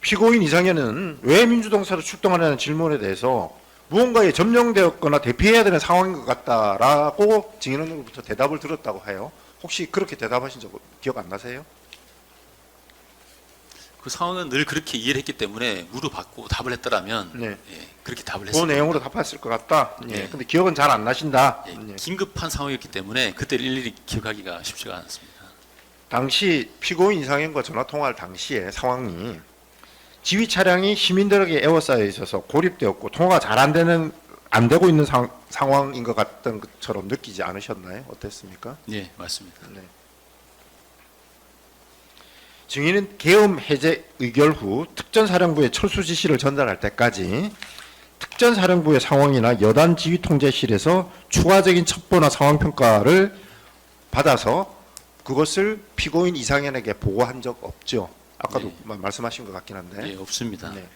피고인 이상현은 왜 민주동사로 출동하냐는 질문에 대해서 무언가에 점령되었거나 대피해야 되는 상황인 것 같다라고 증인으로부터 대답을 들었다고 해요. 혹시 그렇게 대답하신 적 기억 안 나세요? 그 상황은 늘 그렇게 이해를 했기 때문에 물어봤고 답을 했더라면 네. 예, 그렇게 답을 그 했습니다. 내용으로 답했을 것 같다. 예. 네. 근데 기억은 잘 안 나신다. 예, 예. 긴급한 상황이었기 때문에 그때 일일이 기억하기가 쉽지가 않았습니다. 당시 피고인 이상현과 전화 통화할 당시의 상황이 지휘 차량이 시민들에게 에워싸여 있어서 고립되었고 통화가 잘 안 되고 있는 상황인 것 같던 것처럼 느끼지 않으셨나요? 어땠습니까? 예, 맞습니다. 네. 증인은 계엄 해제 의결 후 특전사령부에 철수 지시를 전달할 때까지 특전사령부의 상황이나 여단 지휘통제실에서 추가적인 첩보나 상황 평가를 받아서 그것을 피고인 이상현에게 보고한 적 없죠. 아까도 네. 말씀하신 것 같긴 한데. 예, 없습니다. 네.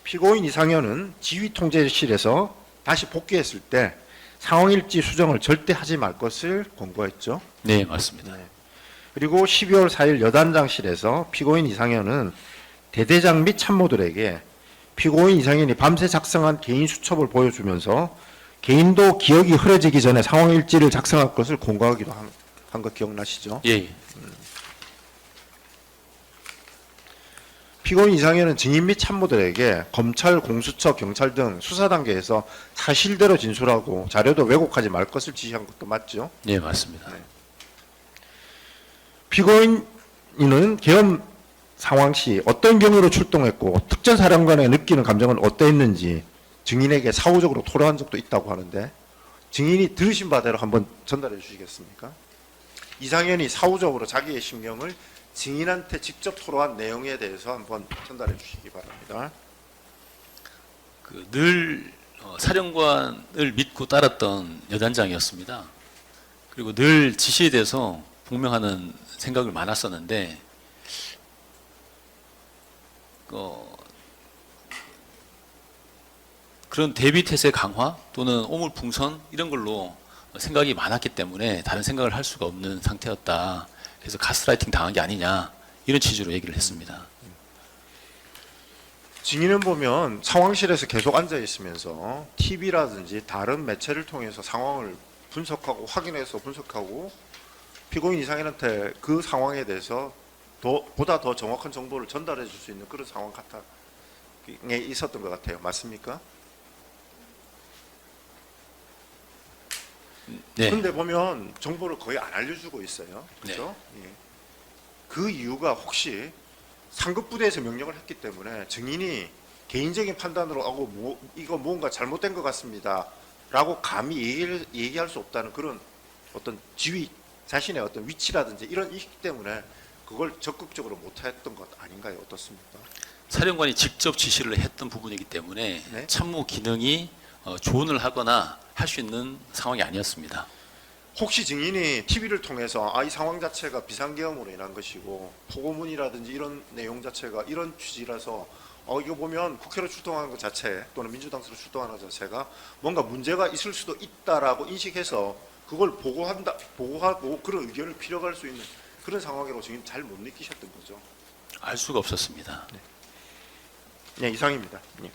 피고인 이상현은 지휘통제실에서 다시 복귀했을 때 상황일지 수정을 절대 하지 말 것을 권고했죠. 네, 맞습니다. 네. 그리고 12월 4일 여단장실에서 피고인 이상현은 대대장 및 참모들에게 피고인 이상현이 밤새 작성한 개인 수첩을 보여주면서 개인도 기억이 흐려지기 전에 상황일지를 작성할 것을 권고하기도 한 거 기억나시죠? 예, 예. 피고인 이상현은 증인 및 참모들에게 검찰, 공수처, 경찰 등 수사 단계에서 사실대로 진술하고 자료도 왜곡하지 말 것을 지시한 것도 맞죠? 예, 맞습니다. 네. 피고인은 계엄 상황 시 어떤 경위로 출동했고 특전사령관의 느끼는 감정은 어떠했는지 증인에게 사후적으로 토로한 적도 있다고 하는데 증인이 들으신 바대로 한번 전달해 주시겠습니까? 이상현이 사후적으로 자기의 심경을 증인한테 직접 토로한 내용에 대해서 한번 전달해 주시기 바랍니다. 늘 사령관을 믿고 따랐던 여단장이었습니다. 그리고 늘 지시에 대해서 분명하는 생각을 많았었는데 그런 대비 태세 강화 또는 오물풍선 이런 걸로 생각이 많았기 때문에 다른 생각을 할 수가 없는 상태였다. 그래서 가스라이팅 당한 게 아니냐 이런 취지로 얘기를 했습니다. 증인은 보면 상황실에서 계속 앉아 있으면서 TV라든지 다른 매체를 통해서 상황을 분석하고 확인해서 분석하고 피고인 이상현한테 그 상황에 대해서 보다 더 정확한 정보를 전달해 줄 수 있는 그런 상황 같아 있었던 것 같아요. 맞습니까? 네, 그런데 보면 정보를 거의 안 알려주고 있어요. 그렇죠? 예. 그 이유가 혹시 상급 부대에서 명령을 했기 때문에 증인이 개인적인 판단으로 하고 이거 뭔가 잘못된 것 같습니다라고 감히 얘기할 수 없다는 그런 어떤 지위 자신의 어떤 위치라든지 이런 있기 때문에 그걸 적극적으로 못했던 것 아닌가요? 어떻습니까? 사령관이 직접 지시를 했던 부분이기 때문에 네. 참모 기능이 조언을 하거나 할 수 있는 상황이 아니었습니다. 혹시 증인이 TV를 통해서 이 상황 자체가 비상계엄으로 인한 것이고 포고문이라든지 이런 내용 자체가 이런 취지라서 이거 보면 국회로 출동하는 것 자체 또는 민주당으로 출동하는 것 자체가 뭔가 문제가 있을 수도 있다라고 인식해서 그걸 보고하고 그런 의견을 필요할 수 있는 그런 상황이라고 증인 잘 못 느끼셨던 거죠. 알 수가 없었습니다. 네, 이상입니다. 네.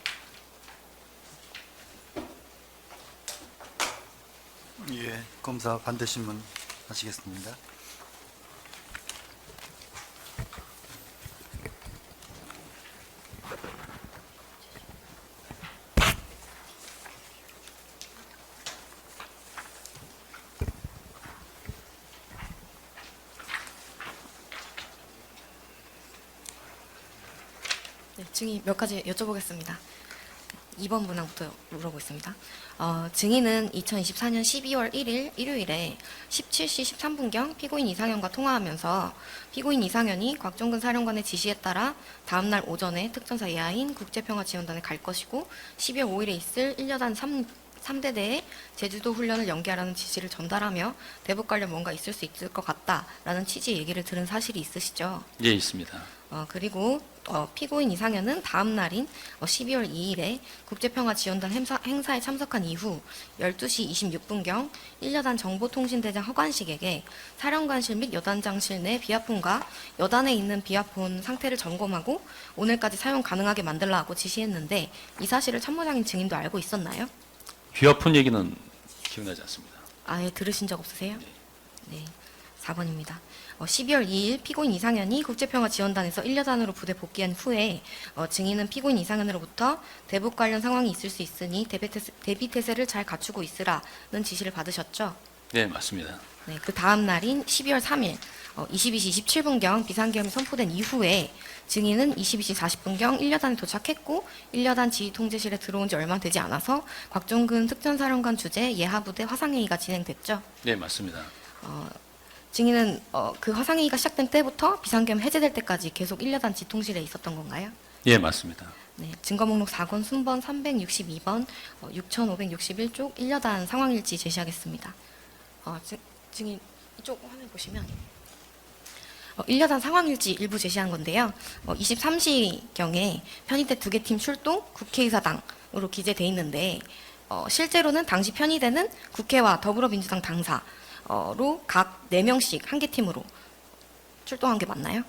예, 검사 반대 신문 하시겠습니다. 네, 증인 몇 가지 여쭤보겠습니다. 2번 문항부터 물어보겠습니다. 증인은 2024년 12월 1일 일요일에 17시 13분경 피고인 이상현과 통화하면서 피고인 이상현이 곽종근 사령관의 지시에 따라 다음날 오전에 특전사 예하인 국제평화지원단에 갈 것이고 12월 5일에 있을 1여단 3대대에 제주도 훈련을 연기하라는 지시를 전달하며 대북 관련 뭔가 있을 수 있을 것 같다라는 취지의 얘기를 들은 사실이 있으시죠? 예, 있습니다. 그리고 피고인 이상현은 다음 날인 12월 2일에 국제평화지원단 행사에 참석한 이후 12시 26분경 1여단 정보통신대장 허관식에게 사령관실 및 여단장실 내 비아폰과 여단에 있는 비아폰 상태를 점검하고 오늘까지 사용 가능하게 만들라고 지시했는데 이 사실을 참모장인 증인도 알고 있었나요? 비아폰 얘기는 기억나지 않습니다. 아예 들으신 적 없으세요? 네, 4번입니다. 12월 2일 피고인 이상현이 국제평화지원단에서 1여단으로 부대 복귀한 후에 증인은 피고인 이상현으로부터 대북 관련 상황이 있을 수 있으니 대비태세를 잘 갖추고 있으라는 지시를 받으셨죠? 네, 맞습니다. 네, 그 다음 날인 12월 3일 22시 27분경 비상계엄이 선포된 이후에 증인은 22시 40분경 1여단에 도착했고 1여단 지휘통제실에 들어온 지 얼마 되지 않아서 곽종근 특전사령관 주재 예하부대 화상회의가 진행됐죠. 네, 맞습니다. 증인은 그 화상회의가 시작된 때부터 비상계엄 해제될 때까지 계속 1여단 지통실에 있었던 건가요? 예, 맞습니다. 네, 증거목록 4권 순번 362번 6561쪽 1여단 상황일지 제시하겠습니다. 증인 이쪽 화면 보시면 1여단 상황일지 일부 제시한 건데요. 23시경에 편의대 2개 팀 출동 국회의사당으로 기재돼 있는데 실제로는 당시 편의대는 국회와 더불어민주당 당사로 각 4명씩 한 개 팀으로 출동한 게 맞나요?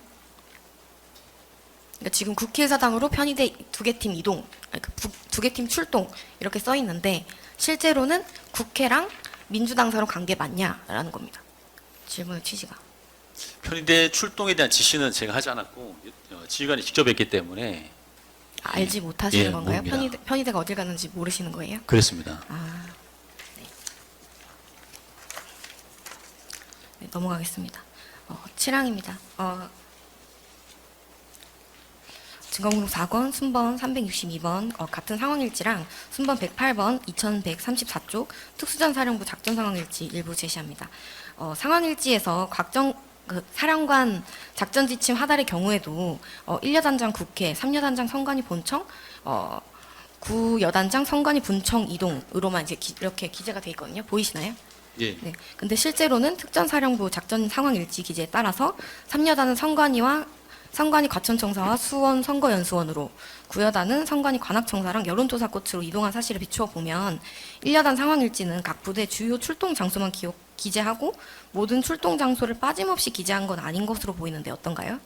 그러니까 지금 국회의사당으로 편의대 2개 팀 이동, 2개 팀 출동 이렇게 써 있는데 실제로는 국회랑 민주당사로 간 게 맞냐라는 겁니다. 질문의 취지가. 편의대 출동에 대한 지시는 제가 하지 않았고 지휘관이 직접 했기 때문에 알지 못하시는 예, 건가요? 모릅니다. 편의대가 어딜 갔는지 모르시는 거예요? 그랬습니다. 네, 넘어가겠습니다. 7항입니다. 증거목록 4권 순번 362번 같은 상황일지랑 순번 108번 2134쪽 특수전사령부 작전상황일지 일부 제시합니다. 상황일지에서 사령관 작전 지침 하달의 경우에도 1여단장 국회, 3여단장 선관위 본청, 9여단장 선관위 분청 이동으로만 이제 이렇게 기재가 돼 있거든요. 보이시나요? 예. 네. 근데 실제로는 특전사령부 작전 상황일지 기재에 따라서 3여단은 선관위 과천청사와 수원 선거연수원으로 9여단은 선관위 관악청사랑 여론조사 꽃으로 이동한 사실을 비추어 보면 1여단 상황일지는 각 부대 주요 출동 장소만 기재하고 모든 출동 장소를 빠짐없이 기재한 건 아닌 것으로 보이는데 어떤가요?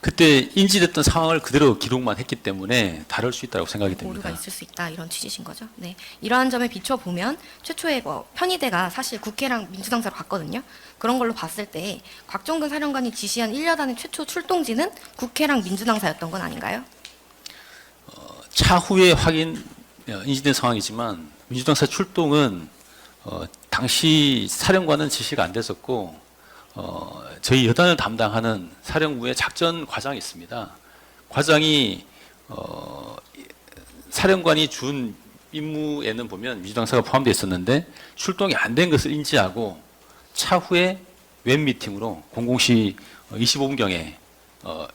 그때 인지됐던 상황을 그대로 기록만 했기 때문에 다를 수 있다고 생각이 오류가 됩니다. 있을 수 있다 이런 취지신 거죠. 네, 이러한 점에 비춰 보면 최초에 편의대가 사실 국회랑 민주당사로 갔거든요. 그런 걸로 봤을 때 곽종근 사령관이 지시한 1여단의 최초 출동지는 국회랑 민주당사였던 건 아닌가요? 차후에 인지된 상황이지만 민주당사 출동은 당시 사령관은 지시가 안 됐었고 저희 여단을 담당하는 사령부의 작전 과장이 있습니다. 과장이 사령관이 준 임무에는 보면 민주당사가 포함되어 있었는데 출동이 안 된 것을 인지하고 차후에 웹 미팅으로 00시 25분경에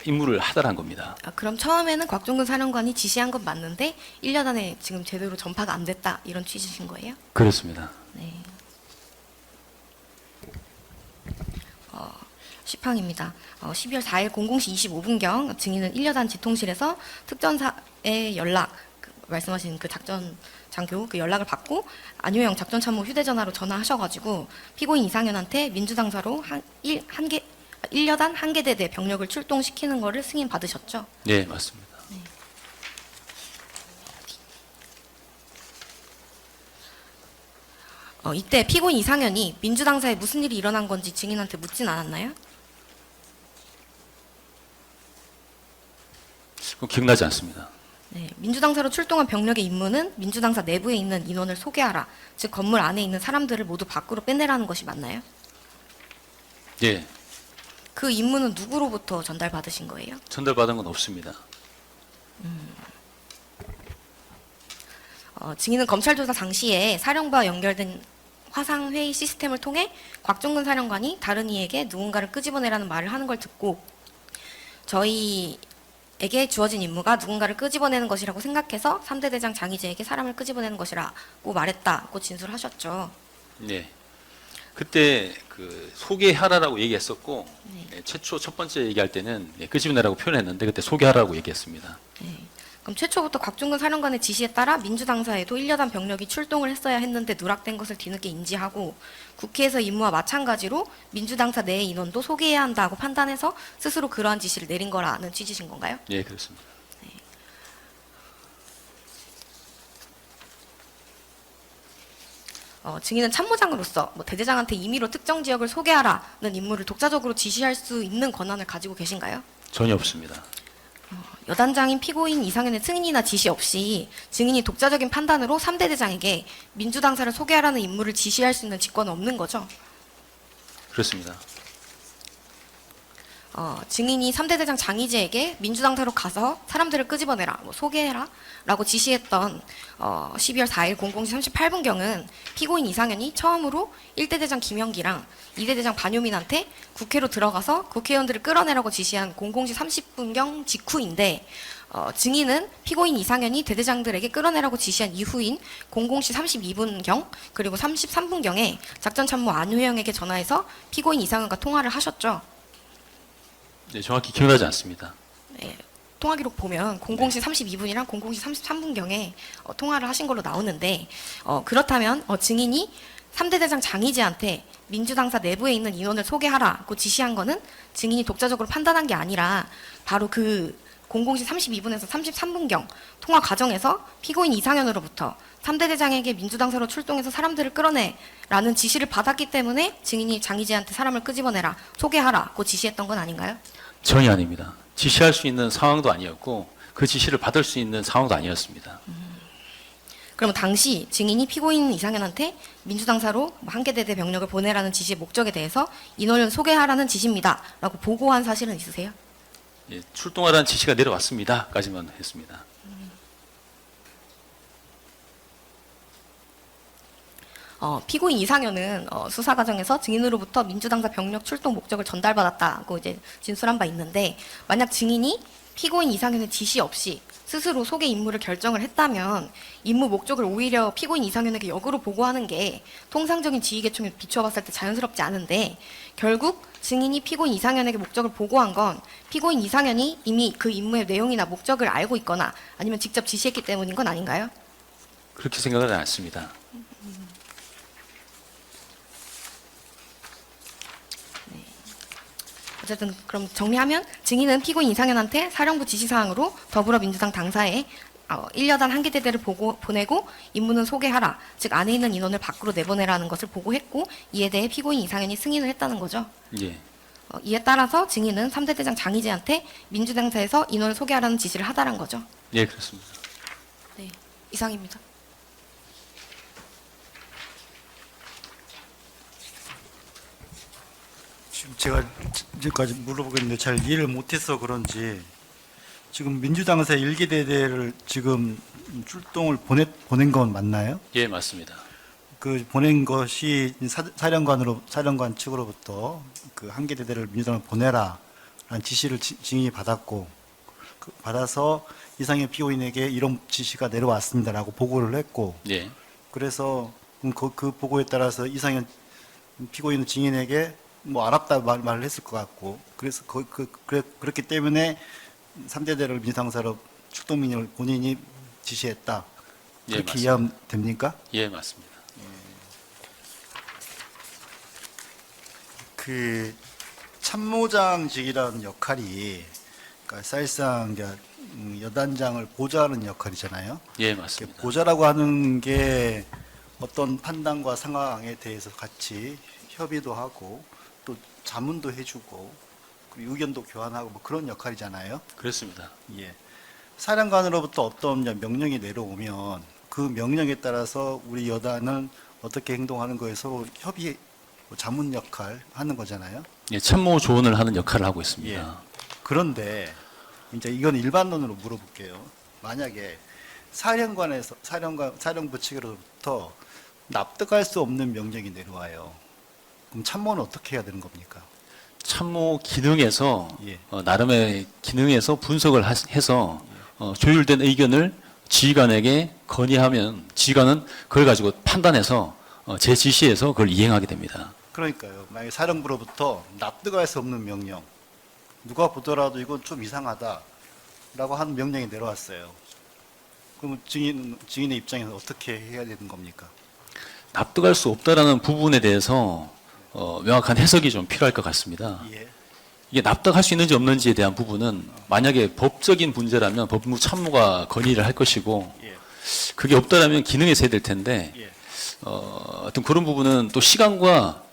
임무를 하달한 겁니다. 그럼 처음에는 곽종근 사령관이 지시한 건 맞는데 1여단에 지금 제대로 전파가 안 됐다 이런 취지신 거예요? 그렇습니다. 네. 10항입니다. 12월 4일 00시 25분경 증인은 1여단 지통실에서 특전사의 말씀하신 그 작전 장교 그 연락을 받고 안효영 작전참모 휴대전화로 전화하셔가지고 피고인 이상현한테 민주당사로 1여단 한 개 대대 병력을 출동시키는 거를 승인 받으셨죠? 네, 맞습니다. 이때 피고인 이상현이 민주당사에 무슨 일이 일어난 건지 증인한테 묻진 않았나요? 그건 기억나지 않습니다. 네, 민주당사로 출동한 병력의 임무는 민주당사 내부에 있는 인원을 소개하라. 즉 건물 안에 있는 사람들을 모두 밖으로 빼내라는 것이 맞나요? 예, 그 임무는 누구로부터 전달받으신 거예요? 전달받은 건 없습니다. 증인은 검찰 조사 당시에 사령부와 연결된 화상 회의 시스템을 통해 곽종근 사령관이 다른 이에게 누군가를 끄집어내라는 말을 하는 걸 듣고 저희에게 주어진 임무가 누군가를 끄집어내는 것이라고 생각해서 3대 대장 장희재에게 사람을 끄집어내는 것이라고 말했다고 진술하셨죠. 네. 그때 그 소개하라라고 얘기했었고 네. 네, 최초 첫 번째 얘기할 때는 네, 끄집어내라고 표현했는데 그때 소개하라고 얘기했습니다. 네. 그럼 최초부터 곽종근 사령관의 지시에 따라 민주당사에도 1여단 병력이 출동을 했어야 했는데 누락된 것을 뒤늦게 인지하고 국회에서 임무와 마찬가지로 민주당사 내 인원도 소개해야 한다고 판단해서 스스로 그러한 지시를 내린 거라는 취지신 건가요? 네, 그렇습니다. 증인은 참모장으로서 대대장한테 임의로 특정 지역을 소개하라는 임무를 독자적으로 지시할 수 있는 권한을 가지고 계신가요? 전혀 없습니다. 여단장인 피고인 이상현의 승인이나 지시 없이 증인이 독자적인 판단으로 3대 대장에게 민주당사를 소개하라는 임무를 지시할 수 있는 직권은 없는 거죠. 그렇습니다. 증인이 3대 대장 장희재에게 민주당사로 가서 사람들을 끄집어내라, 소개해라 라고 지시했던 12월 4일 00시 38분경은 피고인 이상현이 처음으로 1대 대장 김영기랑 2대 대장 반효민한테 국회로 들어가서 국회의원들을 끌어내라고 지시한 00시 30분경 직후인데 증인은 피고인 이상현이 대대장들에게 끌어내라고 지시한 이후인 00시 32분경 그리고 33분경에 작전참모 안효영에게 전화해서 피고인 이상현과 통화를 하셨죠. 네, 정확히 기억나지 않습니다. 네, 통화 기록 보면 00시 32분이랑 00시 33분경에 통화를 하신 걸로 나오는데 그렇다면 증인이 3대 대장 장희재한테 민주당사 내부에 있는 인원을 소개하라고 지시한 거는 증인이 독자적으로 판단한 게 아니라 바로 그 00시 32분에서 33분경 통화 과정에서 피고인 이상현으로부터 3대 대장에게 민주당사로 출동해서 사람들을 끌어내라는 지시를 받았기 때문에 증인이 장희재한테 사람을 끄집어내라, 소개하라고 지시했던 건 아닌가요? 전혀 아닙니다. 지시할 수 있는 상황도 아니었고 그 지시를 받을 수 있는 상황도 아니었습니다. 그럼 당시 증인이 피고인 이상현한테 민주당사로 한개 대대 병력을 보내라는 지시의 목적에 대해서 인원을 소개하라는 지시입니다 라고 보고한 사실은 있으세요? 예, 출동하라는 지시가 내려왔습니다까지만 했습니다. 피고인 이상현은 수사 과정에서 증인으로부터 민주당사 병력 출동 목적을 전달받았다고 이제 진술한 바 있는데 만약 증인이 피고인 이상현의 지시 없이 스스로 소개 임무를 결정을 했다면 임무 목적을 오히려 피고인 이상현에게 역으로 보고하는 게 통상적인 지휘계통에 비추어 봤을 때 자연스럽지 않은데 결국 증인이 피고인 이상현에게 목적을 보고한 건 피고인 이상현이 이미 그 임무의 내용이나 목적을 알고 있거나 아니면 직접 지시했기 때문인 건 아닌가요? 그렇게 생각은 않습니다. 어쨌든 그럼 정리하면 증인은 피고인 이상현한테 사령부 지시사항으로 더불어민주당 당사에 1여단 한개 대대를 보내고 임무는 소개하라, 즉 안에 있는 인원을 밖으로 내보내라는 것을 보고했고 이에 대해 피고인 이상현이 승인을 했다는 거죠. 예, 이에 따라서 증인은 3대 대장 장희재한테 민주당사에서 인원을 소개하라는 지시를 하다란 거죠. 예, 그렇습니다. 네, 이상입니다. 지금 제가 이제까지 물어보겠는데 잘 이해를 못해서 그런지 지금 민주당사 일개 대대를 지금 출동을 보낸 건 맞나요? 예, 맞습니다. 그 보낸 것이 사령관 측으로부터 그 한개 대대를 민주당을 보내라라는 지시를 증인이 받았고 받아서 이상현 피고인에게 이런 지시가 내려왔습니다라고 보고를 했고 예, 그래서 그 보고에 따라서 이상현 피고인은 증인에게 뭐 알았다 말을 했을 것 같고 그래서 그렇기 때문에 3대대를 민주당사로 출동 명령을 본인이 지시했다. 예, 그렇게 맞습니다. 이해하면 됩니까? 예, 맞습니다. 그 참모장직이라는 역할이 그러니까 사실상 이제 여단장을 보좌하는 역할이잖아요. 예, 맞습니다. 보좌라고 하는 게 어떤 판단과 상황에 대해서 같이 협의도 하고 또 자문도 해주고 그리고 의견도 교환하고 뭐 그런 역할이잖아요. 그렇습니다. 예. 사령관으로부터 어떤 명령이 내려오면 그 명령에 따라서 우리 여단은 어떻게 행동하는 거에 서로 협의, 자문 역할 하는 거잖아요. 예, 참모 조언을 하는 역할을 하고 있습니다. 예. 그런데 이제 이건 일반론으로 물어볼게요. 만약에 사령부 측으로부터 납득할 수 없는 명령이 내려와요. 그럼 참모는 어떻게 해야 되는 겁니까? 참모 기능에서 예. 나름의 기능에서 분석을 해서 조율된 의견을 지휘관에게 건의하면 지휘관은 그걸 가지고 판단해서 제 지시에서 그걸 이행하게 됩니다. 그러니까요. 만약에 사령부로부터 납득할 수 없는 명령, 누가 보더라도 이건 좀 이상하다라고 하는 명령이 내려왔어요. 그럼 증인의 입장에서 어떻게 해야 되는 겁니까? 납득할 수 없다라는 부분에 대해서 명확한 해석이 좀 필요할 것 같습니다. 예. 이게 납득할 수 있는지 없는지에 대한 부분은 만약에 법적인 문제라면 법무 참모가 건의를 할 것이고 예. 그게 없다라면 기능에서 해야 될 텐데 예. 어떤 그런 부분은 또 시간과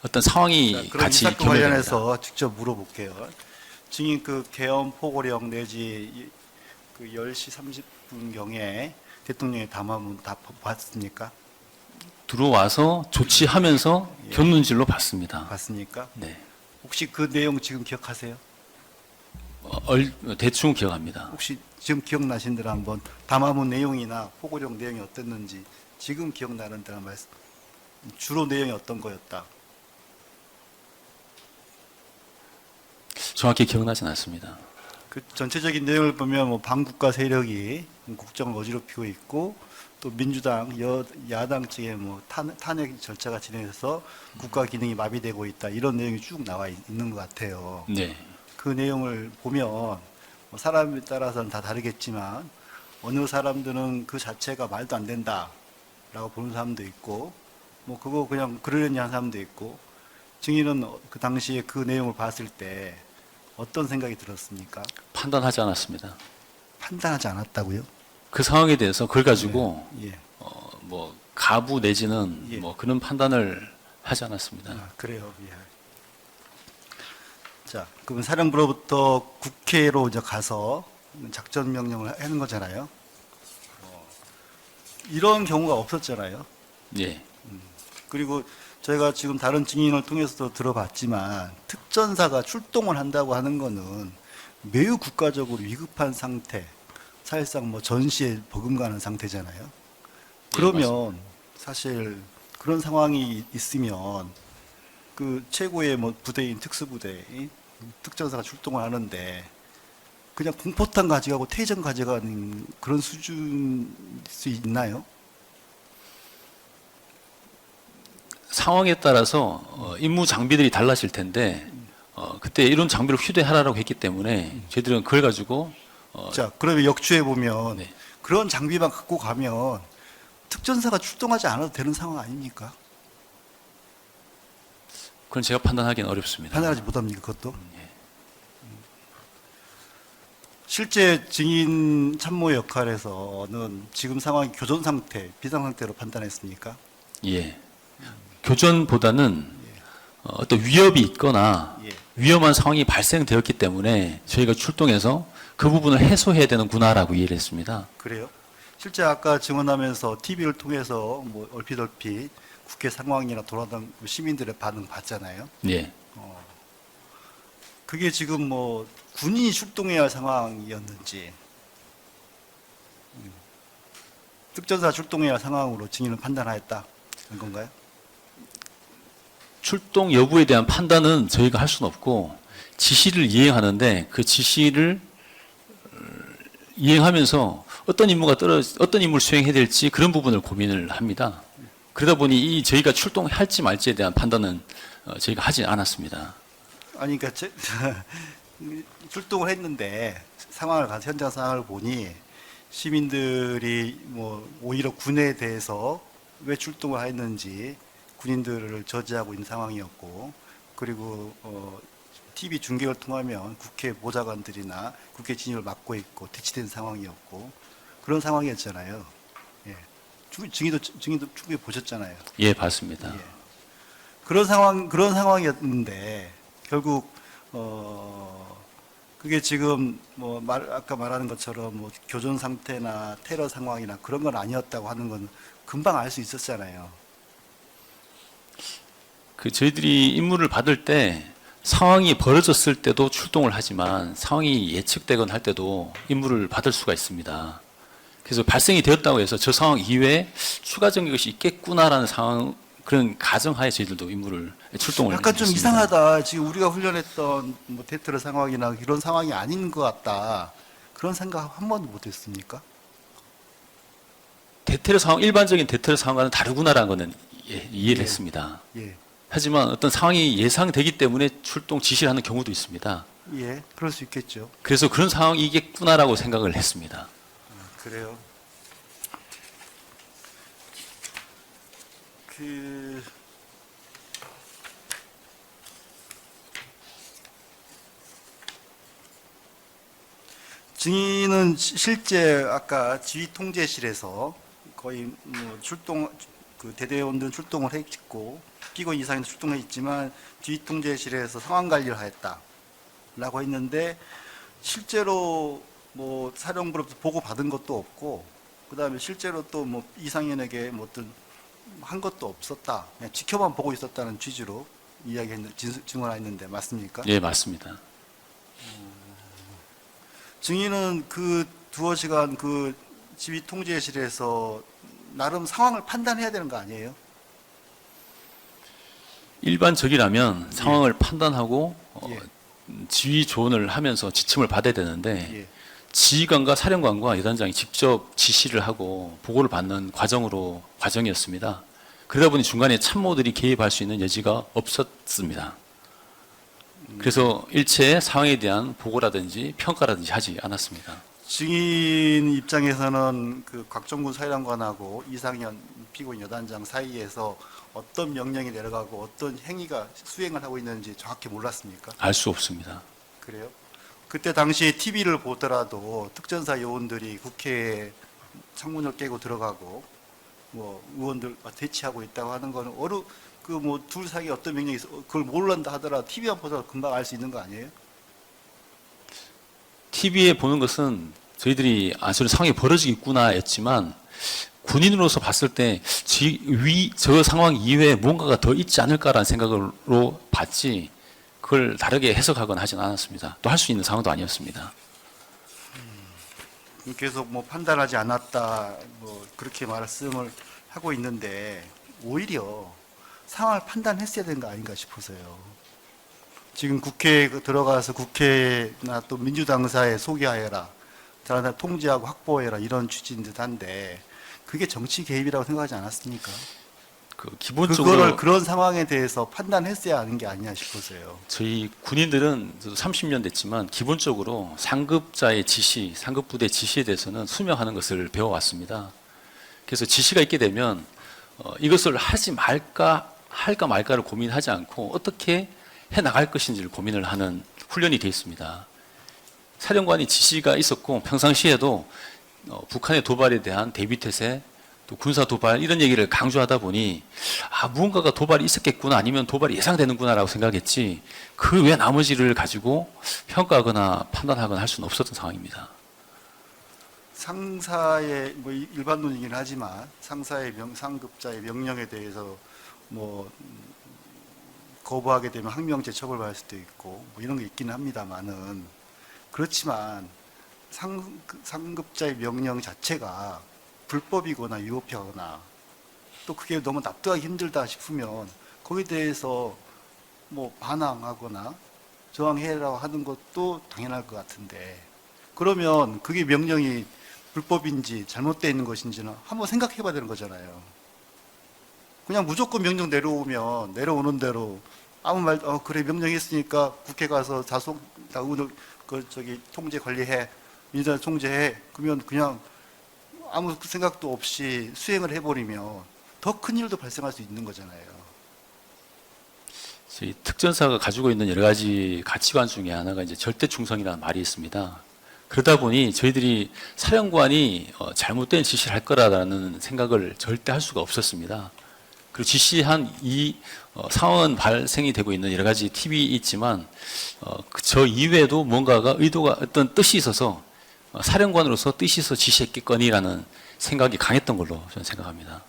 어떤 상황이 자, 그럼 이 같이 사건 겸해야 됩니다. 관련해서 직접 물어볼게요. 증인 그 개헌 포고령 내지 그 10시 30분경에 대통령의 담화문 다 봤습니까? 들어와서 조치하면서 예. 견눈질로 봤습니다. 봤습니까? 네. 혹시 그 내용 지금 기억하세요? 대충 기억합니다. 혹시 지금 기억나신 대로 한번 담화문 내용이나 포고령 내용이 어땠는지 지금 기억나는 대로 말씀. 주로 내용이 어떤 거였다. 정확히 기억나진 않습니다. 그 전체적인 내용을 보면 뭐 반국가 세력이 국정을 어지럽히고 있고 또 민주당 야당 측에 뭐 탄핵 절차가 진행돼서 국가 기능이 마비되고 있다 이런 내용이 쭉 나와 있는 것 같아요. 네. 그 내용을 보면 뭐 사람에 따라서는 다 다르겠지만 어느 사람들은 그 자체가 말도 안 된다라고 보는 사람도 있고 뭐 그거 그냥 그러려니 하는 사람도 있고 증인은 그 당시에 그 내용을 봤을 때 어떤 생각이 들었습니까? 판단하지 않았습니다. 판단하지 않았다고요? 그 상황에 대해서 그걸 가지고 예. 뭐 가부 내지는 예. 뭐 그런 판단을 하지 않았습니다. 아, 그래요. 예. 자, 그러면 사령부로부터 국회로 이제 가서 작전 명령을 하는 거잖아요. 이런 경우가 없었잖아요. 예. 그리고 저희가 지금 다른 증인을 통해서도 들어봤지만 특전사가 출동을 한다고 하는 거는 매우 국가적으로 위급한 상태, 사실상 뭐 전시에 버금가는 상태잖아요. 그러면 사실 그런 상황이 있으면 그 최고의 뭐 부대인 특수부대, 특전사가 출동을 하는데 그냥 공포탄 가져가고 태전 가져가는 그런 수준일 수 있나요? 상황에 따라서 임무 장비들이 달라질 텐데 그때 이런 장비를 휴대하라고 했기 때문에 저희들은 그걸 가지고 자, 그러면 역추해 보면 네. 그런 장비만 갖고 가면 특전사가 출동하지 않아도 되는 상황 아닙니까? 그건 제가 판단하기는 어렵습니다. 판단하지 못합니까, 그것도? 예. 실제 증인 참모 역할에서는 지금 상황이 교전 상태, 비상 상태로 판단했습니까? 예. 교전보다는 어떤 위협이 있거나 예. 위험한 상황이 발생되었기 때문에 저희가 출동해서 그 부분을 해소해야 되는구나라고 이해를 했습니다. 그래요? 실제 아까 증언하면서 TV를 통해서 뭐 얼핏 국회 상황이나 돌아다니는 시민들의 반응 봤잖아요. 예. 그게 지금 뭐 군인이 출동해야 할 상황이었는지 특전사 출동해야 할 상황으로 증인을 판단하였다 는 건가요? 출동 여부에 대한 판단은 저희가 할 수는 없고 지시를 이행하는데 그 지시를 이행하면서 어떤 임무를 수행해야 될지 그런 부분을 고민을 합니다. 그러다 보니 이 저희가 출동할지 말지에 대한 판단은 저희가 하지 않았습니다. 아니 그러니까 출동을 했는데 상황을 가서 현장 상황을 보니 시민들이 뭐 오히려 군에 대해서 왜 출동을 했는지 군인들을 저지하고 있는 상황이었고 그리고 TV 중계를 통하면 국회 보좌관들이나 국회 진입을 막고 있고 대치된 상황이었고 그런 상황이었잖아요. 예. 증인도 충분히 보셨잖아요. 예, 봤습니다. 예. 그런 상황이었는데 결국 그게 지금 뭐 아까 말하는 것처럼 뭐 교전 상태나 테러 상황이나 그런 건 아니었다고 하는 건 금방 알 수 있었잖아요. 그 저희들이 임무를 받을 때 상황이 벌어졌을 때도 출동을 하지만 상황이 예측되건 할 때도 임무를 받을 수가 있습니다. 그래서 발생이 되었다고 해서 저 상황 이외에 추가적인 것이 있겠구나라는 상황, 그런 가정하에 저희들도 임무를 출동을 약간 좀 했습니다. 이상하다. 지금 우리가 훈련했던 뭐 테트라 상황이나 이런 상황이 아닌 것 같다. 그런 생각 한 번도 못했습니까? 대테러 상황, 일반적인 대테러 상황과는 다르구나라는 것은 이해를 했습니다. 예, 하지만 어떤 상황이 예상되기 때문에 출동 지시를 하는 경우도 있습니다. 예, 그럴 수 있겠죠. 그래서 그런 상황이겠구나라고 생각을 했습니다. 그래요. 증인은 실제 아까 지휘 통제실에서 거의 뭐 출동 그 대대원들 출동을 했고 피고인 이상도 출동을 했지만 지휘 통제실에서 상황 관리를 하였다라고 했는데 실제로 뭐 사령부로부터 보고 받은 것도 없고 그다음에 실제로 또 뭐 이상현에게 뭐 어떤 한 것도 없었다. 그냥 지켜만 보고 있었다는 취지로 증언했는데 맞습니까? 예, 맞습니다. 증인은 그 두어 시간 그 지휘 통제실에서 나름 상황을 판단해야 되는 거 아니에요? 일반적이라면 상황을 판단하고 예. 지휘 조언을 하면서 지침을 받아야 되는데 예. 지휘관과 사령관과 여단장이 직접 지시를 하고 보고를 받는 과정이었습니다. 그러다 보니 중간에 참모들이 개입할 수 있는 여지가 없었습니다. 그래서 일체 상황에 대한 보고라든지 평가라든지 하지 않았습니다. 증인 입장에서는 그 곽정군 사령관하고 이상현 피고인 여단장 사이에서 어떤 명령이 내려가고 어떤 행위가 수행을 하고 있는지 정확히 몰랐습니까? 알 수 없습니다. 그래요? 그때 당시에 TV를 보더라도 특전사 요원들이 국회에 창문을 깨고 들어가고 뭐 의원들 대치하고 있다고 하는 거는 그 뭐 둘 사이에 어떤 명령이 있어 그걸 모른다 하더라도 TV만 보더라도 금방 알 수 있는 거 아니에요? TV에 보는 것은 저희들이 저런 상황이 벌어지겠구나 했지만 군인으로서 봤을 때 저 상황 이외에 뭔가가 더 있지 않을까라는 생각으로 봤지 그걸 다르게 해석하거나 하진 않았습니다. 또 할 수 있는 상황도 아니었습니다. 계속 뭐 판단하지 않았다 뭐 그렇게 말씀을 하고 있는데 오히려 상황을 판단했어야 되는 거 아닌가 싶어서요. 지금 국회에 들어가서 국회나 또 민주당사에 소개하여라, 다른 통제하고 확보해라 이런 취지인 듯한데 그게 정치 개입이라고 생각하지 않았습니까? 기본적으로 그거를 그런 상황에 대해서 판단했어야 하는 게 아니냐 싶어서요. 저희 군인들은 저도 30년 됐지만 기본적으로 상급자의 지시, 상급 부대 지시에 대해서는 수명하는 것을 배워왔습니다. 그래서 지시가 있게 되면 이것을 하지 말까 할까 말까를 고민하지 않고 어떻게 해 나갈 것인지를 고민을 하는 훈련이 되어 있습니다. 사령관이 지시가 있었고 평상시에도 북한의 도발에 대한 대비 태세, 또 군사 도발 이런 얘기를 강조하다 보니 무언가가 도발이 있었겠구나 아니면 도발이 예상되는구나라고 생각했지 그 외 나머지를 가지고 평가하거나 판단하거나 할 수는 없었던 상황입니다. 상사의 뭐 일반론이긴 하지만 상사의 상급자의 명령에 대해서 뭐 거부하게 되면 항명죄 처벌받을 수도 있고 뭐 이런 게 있기는 합니다만은 그렇지만 상급자의 명령 자체가 불법이거나 위법하거나 또 그게 너무 납득하기 힘들다 싶으면 거기에 대해서 뭐 반항하거나 저항해라고 하는 것도 당연할 것 같은데 그러면 그게 명령이 불법인지 잘못되어 있는 것인지는 한번 생각해 봐야 되는 거잖아요. 그냥 무조건 명령 내려오면 내려오는 대로 아무 말 그래 명령했으니까 국회 가서 자속 다 의원을 통제 관리해 민주당 통제해 그러면 그냥 아무 생각도 없이 수행을 해버리면 더 큰 일도 발생할 수 있는 거잖아요. 저희 특전사가 가지고 있는 여러 가지 가치관 중에 하나가 이제 절대 충성이라는 말이 있습니다. 그러다 보니 저희들이 사령관이 잘못된 지시를 할 거라는 생각을 절대 할 수가 없었습니다. 그리고 지시한 이 상황은 발생이 되고 있는 여러 가지 팁이 있지만 저 이외에도 뭔가가 의도가 어떤 뜻이 있어서 사령관으로서 뜻이 있어 지시했겠거니라는 생각이 강했던 걸로 저는 생각합니다.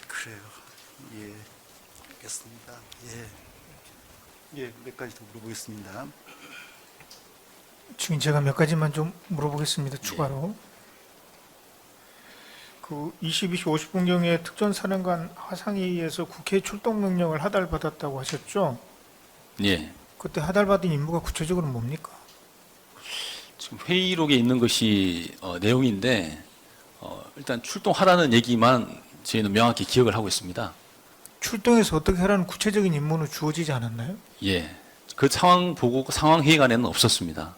그래요. 예, 알겠습니다. 예, 몇 가지 더 물어보겠습니다. 지금 제가 몇 가지만 좀 물어보겠습니다. 추가로. 그 22시 50분경에 특전사령관 화상회의에서 국회 출동 명령을 하달받았다고 하셨죠? 예. 그때 하달받은 임무가 구체적으로 뭡니까? 지금 회의록에 있는 것이 내용인데 일단 출동하라는 얘기만 저희는 명확히 기억을 하고 있습니다. 출동해서 어떻게 하라는 구체적인 임무는 주어지지 않았나요? 예. 그 상황 보고 상황 회의관에는 없었습니다.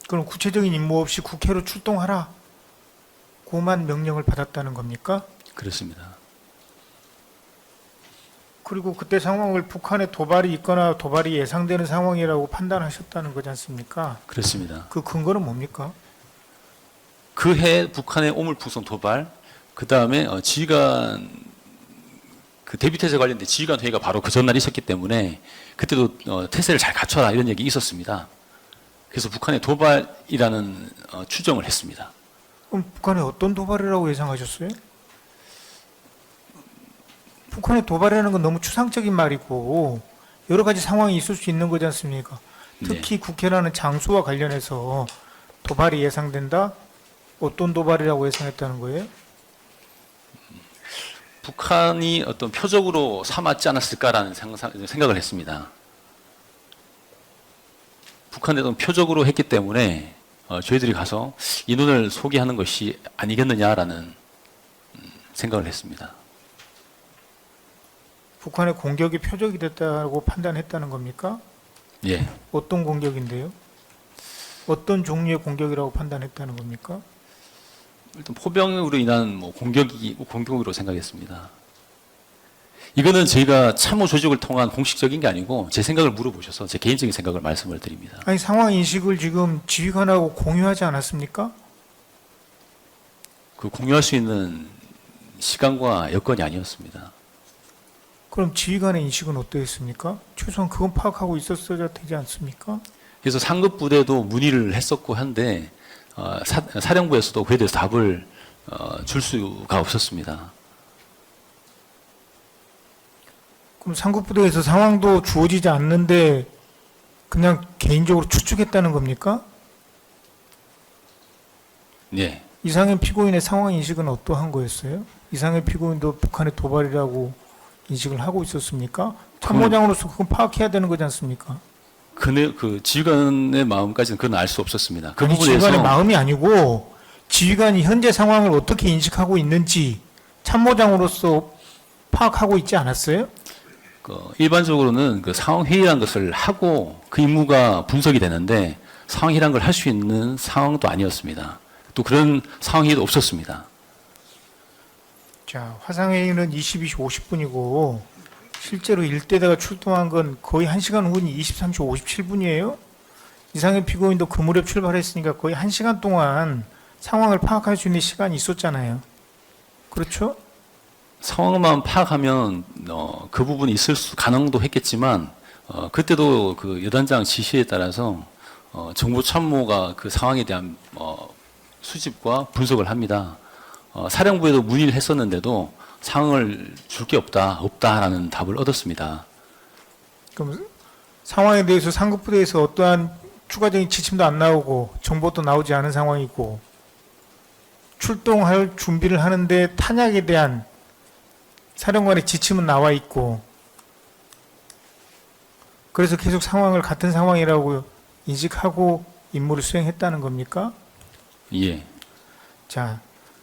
그럼 구체적인 임무 없이 국회로 출동하라 고만 명령을 받았다는 겁니까? 그렇습니다. 그리고 그때 상황을 북한의 도발이 있거나 도발이 예상되는 상황이라고 판단하셨다는 거지 않습니까? 그렇습니다. 그 근거는 뭡니까? 그해 북한의 오물풍선 도발, 그 다음에 지휘관 그 대비태세 관련된 지휘관 회의가 바로 그 전날 있었기 때문에 그때도 태세를 잘 갖춰라 이런 얘기 있었습니다. 그래서 북한의 도발이라는 추정을 했습니다. 그럼 북한의 어떤 도발이라고 예상하셨어요? 북한의 도발이라는 건 너무 추상적인 말이고 여러 가지 상황이 있을 수 있는 거지 않습니까? 특히 국회라는 장소와 관련해서 도발이 예상된다? 어떤 도발이라고 예상했다는 거예요? 북한이 어떤 표적으로 삼았지 않았을까라는 생각을 했습니다. 북한에 어떤 표적으로 했기 때문에 저희들이 가서 인원을 소개하는 것이 아니겠느냐라는 생각을 했습니다. 북한의 공격이 표적이 됐다고 판단했다는 겁니까? 예. 어떤 공격인데요? 어떤 종류의 공격이라고 판단했다는 겁니까? 일단 포병으로 인한 공격으로 생각했습니다. 이거는 저희가 참모 조직을 통한 공식적인 게 아니고 제 생각을 물어보셔서 제 개인적인 생각을 말씀을 드립니다. 아니 상황 인식을 지금 지휘관하고 공유하지 않았습니까? 그 공유할 수 있는 시간과 여건이 아니었습니다. 그럼 지휘관의 인식은 어떠했습니까? 최소한 그건 파악하고 있었어야 되지 않습니까? 그래서 상급 부대도 문의를 했었고 한데 사령부에서도 그에 대해서 답을 줄 수가 없었습니다. 그럼 상급부대에서 상황도 주어지지 않는데 그냥 개인적으로 추측했다는 겁니까? 네. 이상현 피고인의 상황 인식은 어떠한 거였어요? 이상현 피고인도 북한의 도발이라고 인식을 하고 있었습니까? 참모장으로서 그건 파악해야 되는 거지 않습니까? 그 지휘관의 마음까지는 그건 알 수 없었습니다. 그 아니, 부분에서 지휘관의 마음이 아니고 지휘관이 현재 상황을 어떻게 인식하고 있는지 참모장으로서 파악하고 있지 않았어요? 일반적으로는 그 상황 회의라는 것을 하고 그 임무가 분석이 되는데 상황 회의라는 걸 할 수 있는 상황도 아니었습니다. 또 그런 상황 회의도 없었습니다. 자, 화상회의는 22시 50분이고 실제로 일대대가 출동한 건 거의 1시간 후인 23시 57분이에요. 이상현 피고인도 그 무렵 출발했으니까 거의 1시간 동안 상황을 파악할 수 있는 시간이 있었잖아요. 그렇죠? 상황만 파악하면 그 부분이 있을 가능도 했겠지만 그때도 그 여단장 지시에 따라서 정보 참모가 그 상황에 대한 수집과 분석을 합니다. 사령부에도 문의를 했었는데도 상황을 줄 게 없다라는 답을 얻었습니다. 그럼 상황에 대해서 상급부대에서 어떠한 추가적인 지침도 안 나오고 정보도 나오지 않은 상황이고 출동할 준비를 하는데 탄약에 대한 사령관의 지침은 나와 있고 그래서 계속 상황을 같은 상황이라고 인식하고 임무를 수행했다는 겁니까? 예. 자,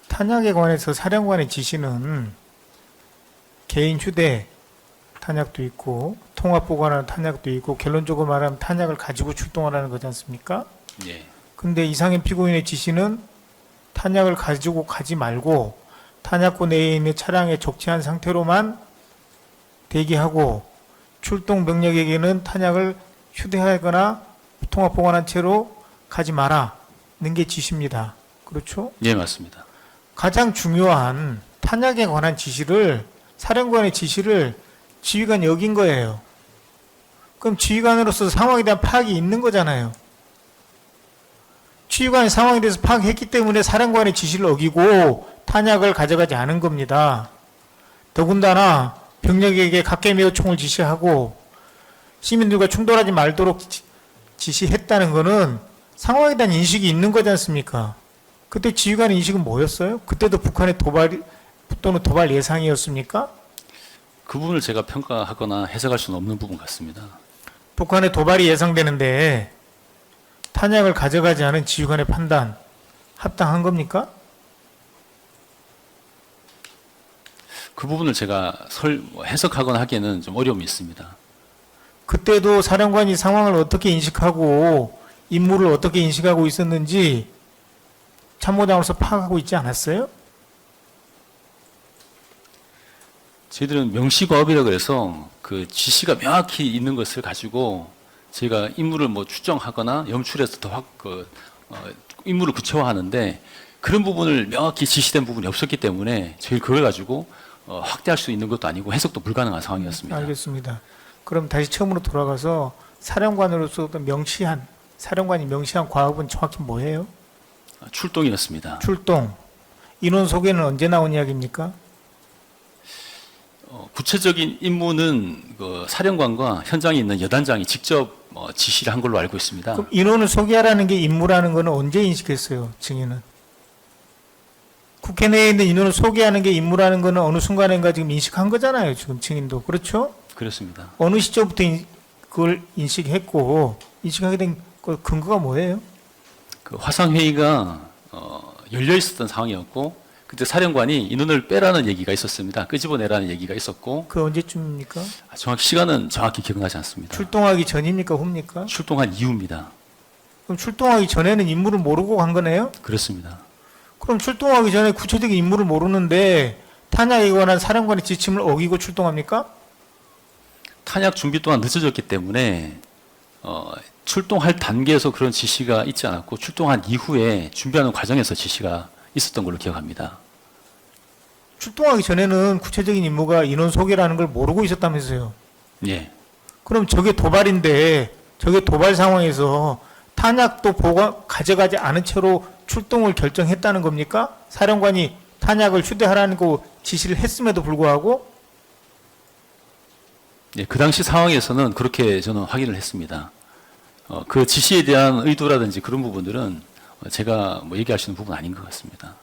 탄약에 관해서 사령관의 지시는 개인 휴대 탄약도 있고 통합 보관하는 탄약도 있고 결론적으로 말하면 탄약을 가지고 출동하라는 거지 않습니까? 예. 근데 이상현 피고인의 지시는 탄약을 가지고 가지 말고 탄약고 내에 있는 차량에 적치한 상태로만 대기하고 출동 병력에게는 탄약을 휴대하거나 통합 보관한 채로 가지 마라는 게 지시입니다. 그렇죠? 예, 맞습니다. 가장 중요한 탄약에 관한 지시를 사령관의 지시를 지휘관이 어긴 거예요. 그럼 지휘관으로서 상황에 대한 파악이 있는 거잖아요. 지휘관이 상황에 대해서 파악했기 때문에 사령관의 지시를 어기고 탄약을 가져가지 않은 겁니다. 더군다나 병력에게 각개매어 총을 지시하고 시민들과 충돌하지 말도록 지시했다는 것은 상황에 대한 인식이 있는 거지 않습니까? 그때 지휘관의 인식은 뭐였어요? 그때도 북한의 도발 또는 도발 예상이었습니까? 그 부분을 제가 평가하거나 해석할 수는 없는 부분 같습니다. 북한의 도발이 예상되는데 탄약을 가져가지 않은 지휘관의 판단 합당한 겁니까? 그 부분을 제가 해석하거나 하기에는 좀 어려움이 있습니다. 그때도 사령관이 상황을 어떻게 인식하고 임무를 어떻게 인식하고 있었는지 참모장으로서 파악하고 있지 않았어요? 저희들은 명시과업이라고 해서 그 지시가 명확히 있는 것을 가지고 저희가 임무를 뭐 추정하거나 염출해서 임무를 구체화하는데 그런 부분을 명확히 지시된 부분이 없었기 때문에 저희 그걸 가지고 확대할 수 있는 것도 아니고 해석도 불가능한 상황이었습니다. 알겠습니다. 그럼 다시 처음으로 돌아가서 사령관으로서 사령관이 명시한 과업은 정확히 뭐예요? 출동이었습니다. 출동. 인원 소개는 언제 나온 이야기입니까? 구체적인 임무는 그 사령관과 현장에 있는 여단장이 직접 지시를 한 걸로 알고 있습니다. 그럼 인원을 소개하라는 게 임무라는 거는 언제 인식했어요, 증인은? 국회 내에 있는 인원을 소개하는 게 임무라는 거는 어느 순간인가 지금 인식한 거잖아요, 지금 증인도. 그렇죠? 그렇습니다. 어느 시점부터 그걸 인식했고, 인식하게 된 근거가 뭐예요? 그 화상회의가 열려 있었던 상황이었고 그때 사령관이 인원을 빼라는 얘기가 있었습니다. 끄집어내라는 얘기가 있었고 그 언제쯤입니까? 정확히 시간은 정확히 기억나지 않습니다. 출동하기 전입니까, 후입니까? 출동한 이후입니다. 그럼 출동하기 전에는 임무를 모르고 간 거네요? 그렇습니다. 그럼 출동하기 전에 구체적인 임무를 모르는데 탄약에 관한 사령관의 지침을 어기고 출동합니까? 탄약 준비 또한 늦어졌기 때문에 출동할 단계에서 그런 지시가 있지 않았고 출동한 이후에 준비하는 과정에서 지시가 있었던 걸로 기억합니다. 출동하기 전에는 구체적인 임무가 인원 소개라는 걸 모르고 있었다면서요. 예. 그럼 저게 도발인데 저게 도발 상황에서 탄약도 가져가지 않은 채로 출동을 결정했다는 겁니까? 사령관이 탄약을 휴대하라는 거 지시를 했음에도 불구하고? 예, 그 당시 상황에서는 그렇게 저는 확인을 했습니다. 그 지시에 대한 의도라든지 그런 부분들은 제가 뭐 얘기할 수 있는 부분은 아닌 것 같습니다.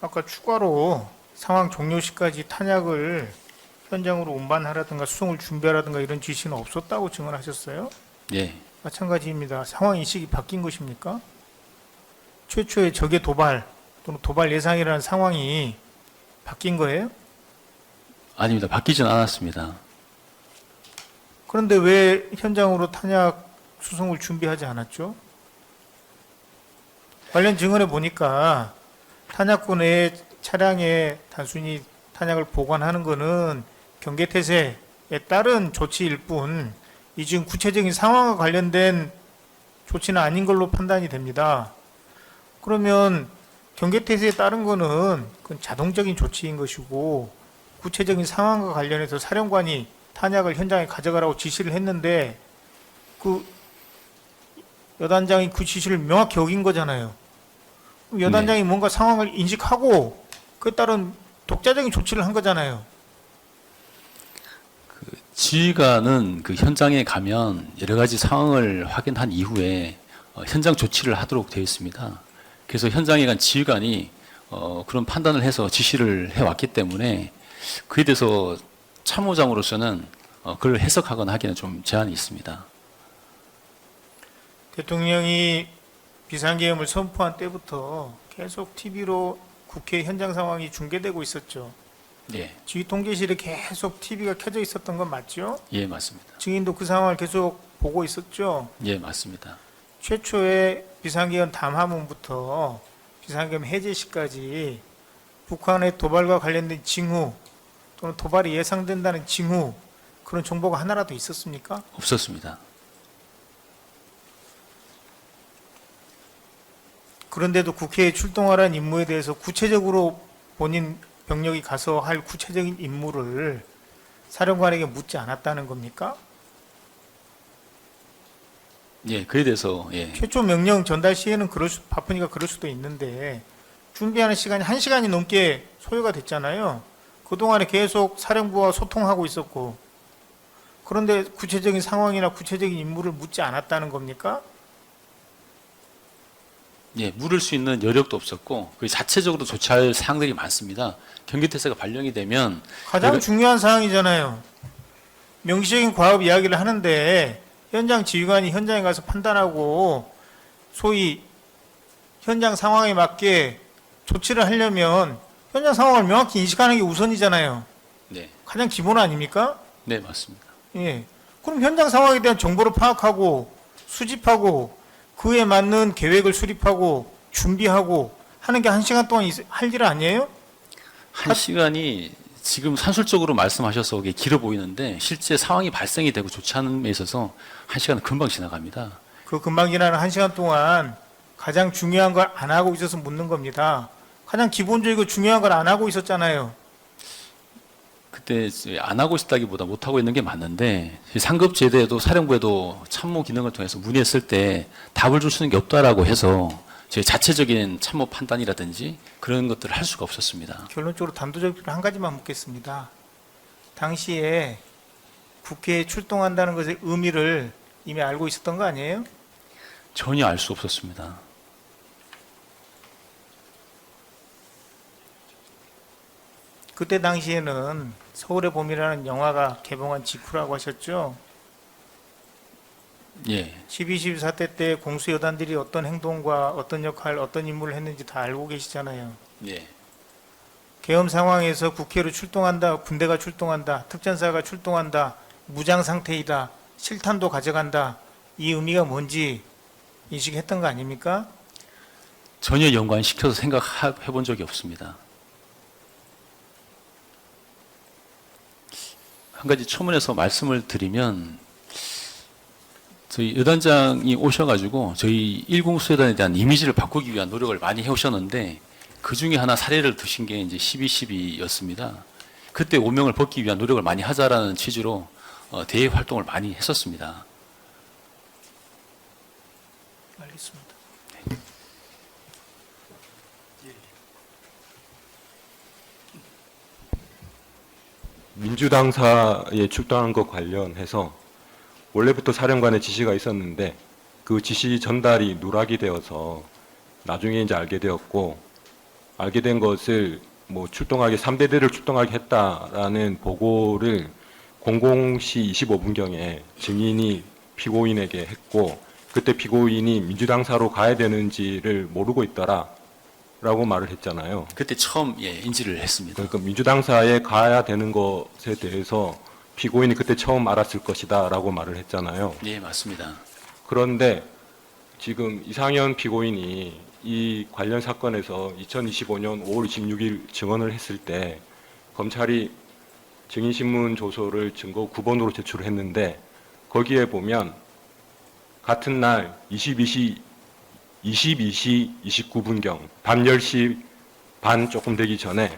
아까 추가로 상황 종료 시까지 탄약을 현장으로 운반하라든가 수송을 준비하라든가 이런 지시는 없었다고 증언하셨어요? 예. 마찬가지입니다. 상황 인식이 바뀐 것입니까? 최초의 적의 도발 또는 도발 예상이라는 상황이 바뀐 거예요? 아닙니다. 바뀌진 않았습니다. 그런데 왜 현장으로 탄약 수송을 준비하지 않았죠? 관련 증언에 보니까 탄약군의 차량에 단순히 탄약을 보관하는 것은 경계태세에 따른 조치일 뿐, 이 지금 구체적인 상황과 관련된 조치는 아닌 걸로 판단이 됩니다. 그러면 경계태세에 따른 거는 그건 자동적인 조치인 것이고, 구체적인 상황과 관련해서 사령관이 탄약을 현장에 가져가라고 지시를 했는데, 그 여단장이 그 지시를 명확히 어긴 거잖아요. 여단장이 뭔가 상황을 인식하고 그에 따른 독자적인 조치를 한 거잖아요. 지휘관은 그 현장에 가면 여러 가지 상황을 확인한 이후에 현장 조치를 하도록 되어 있습니다. 그래서 현장에 간 지휘관이 그런 판단을 해서 지시를 해왔기 때문에 그에 대해서 참모장으로서는 그걸 해석하거나 하기는 좀 제한이 있습니다. 대통령이 비상계엄을 선포한 때부터 계속 TV로 국회 현장 상황이 중계되고 있었죠. 예, 지휘 통제실에 계속 TV가 켜져 있었던 건 맞죠? 예, 맞습니다. 증인도 그 상황을 계속 보고 있었죠. 예, 맞습니다. 최초의 비상계엄 담화문부터 비상계엄 해제 시까지 북한의 도발과 관련된 징후 또는 도발이 예상된다는 징후, 그런 정보가 하나라도 있었습니까? 없었습니다. 그런데도 국회에 출동하라는 임무에 대해서 구체적으로 본인 병력이 가서 할 구체적인 임무를 사령관에게 묻지 않았다는 겁니까? 예, 그에 대해서 예. 최초 명령 전달 시에는 바쁘니까 그럴 수도 있는데 준비하는 시간이 1시간이 넘게 소요가 됐잖아요. 그동안에 계속 사령부와 소통하고 있었고 그런데 구체적인 상황이나 구체적인 임무를 묻지 않았다는 겁니까? 예, 물을 수 있는 여력도 없었고 그 자체적으로 조치할 사항들이 많습니다. 경계태세가 발령이 되면 가장 내가- 중요한 사항이잖아요. 명시적인 과업 이야기를 하는데 현장 지휘관이 현장에 가서 판단하고 소위 현장 상황에 맞게 조치를 하려면 현장 상황을 명확히 인식하는 게 우선이잖아요. 네, 가장 기본 아닙니까? 네 맞습니다. 예. 그럼 현장 상황에 대한 정보를 파악하고 수집하고 그에 맞는 계획을 수립하고 준비하고 하는 게 1시간 동안 할 일 아니에요? 한 시간이 지금 산술적으로 말씀하셔서 이게 길어 보이는데 실제 상황이 발생이 되고 조치하는 데 있어서 한 시간은 금방 지나갑니다. 그 금방 지나는 1시간 동안 가장 중요한 걸 안 하고 있어서 묻는 겁니다. 가장 기본적이고 중요한 걸 안 하고 있었잖아요. 그때 안 하고 있다기보다 못 하고 있는 게 맞는데 상급 제대에도 사령부에도 참모 기능을 통해서 문의했을 때 답을 줄 수 있는 게 없다라고 해서 저희 자체적인 참모 판단이라든지 그런 것들을 할 수가 없었습니다. 결론적으로 단도직입적으로 한 가지만 묻겠습니다. 당시에 국회에 출동한다는 것의 의미를 이미 알고 있었던 거 아니에요? 전혀 알 수 없었습니다. 그때 당시에는 서울의 봄이라는 영화가 개봉한 직후라고 하셨죠? 예, 12.12 사태 때 공수여단들이 어떤 행동과 어떤 역할, 어떤 임무를 했는지 다 알고 계시잖아요. 예, 계엄 상황에서 국회로 출동한다, 군대가 출동한다, 특전사가 출동한다, 무장 상태이다, 실탄도 가져간다. 이 의미가 뭔지 인식했던 거 아닙니까? 전혀 연관시켜서 생각해 본 적이 없습니다. 한 가지 초문에서 말씀을 드리면 저희 여단장이 오셔가지고 저희 1공수여단에 대한 이미지를 바꾸기 위한 노력을 많이 해오셨는데 그 중에 하나 사례를 드신 게 이제 12.12였습니다. 그때 오명을 벗기 위한 노력을 많이 하자라는 취지로 대외 활동을 많이 했었습니다. 알겠습니다. 민주당사에 출동한 것 관련해서 원래부터 사령관의 지시가 있었는데 그 지시 전달이 누락이 되어서 나중에 이제 알게 되었고 알게 된 것을 뭐 출동하게 3대대를 출동하게 했다라는 보고를 00시 25분경에 증인이 피고인에게 했고 그때 피고인이 민주당사로 가야 되는지를 모르고 있더라라고 말을 했잖아요. 그때 처음 인지를 했습니다. 그러니까 민주당사에 가야 되는 것에 대해서 피고인이 그때 처음 알았을 것이다라고 말을 했잖아요. 예, 맞습니다. 그런데 지금 이상현 피고인이 이 관련 사건에서 2025년 5월 26일 증언을 했을 때 검찰이 증인신문 조서를 증거 9번으로 제출을 했는데 거기에 보면 같은 날 22시 29분경 밤 10시 반 조금 되기 전에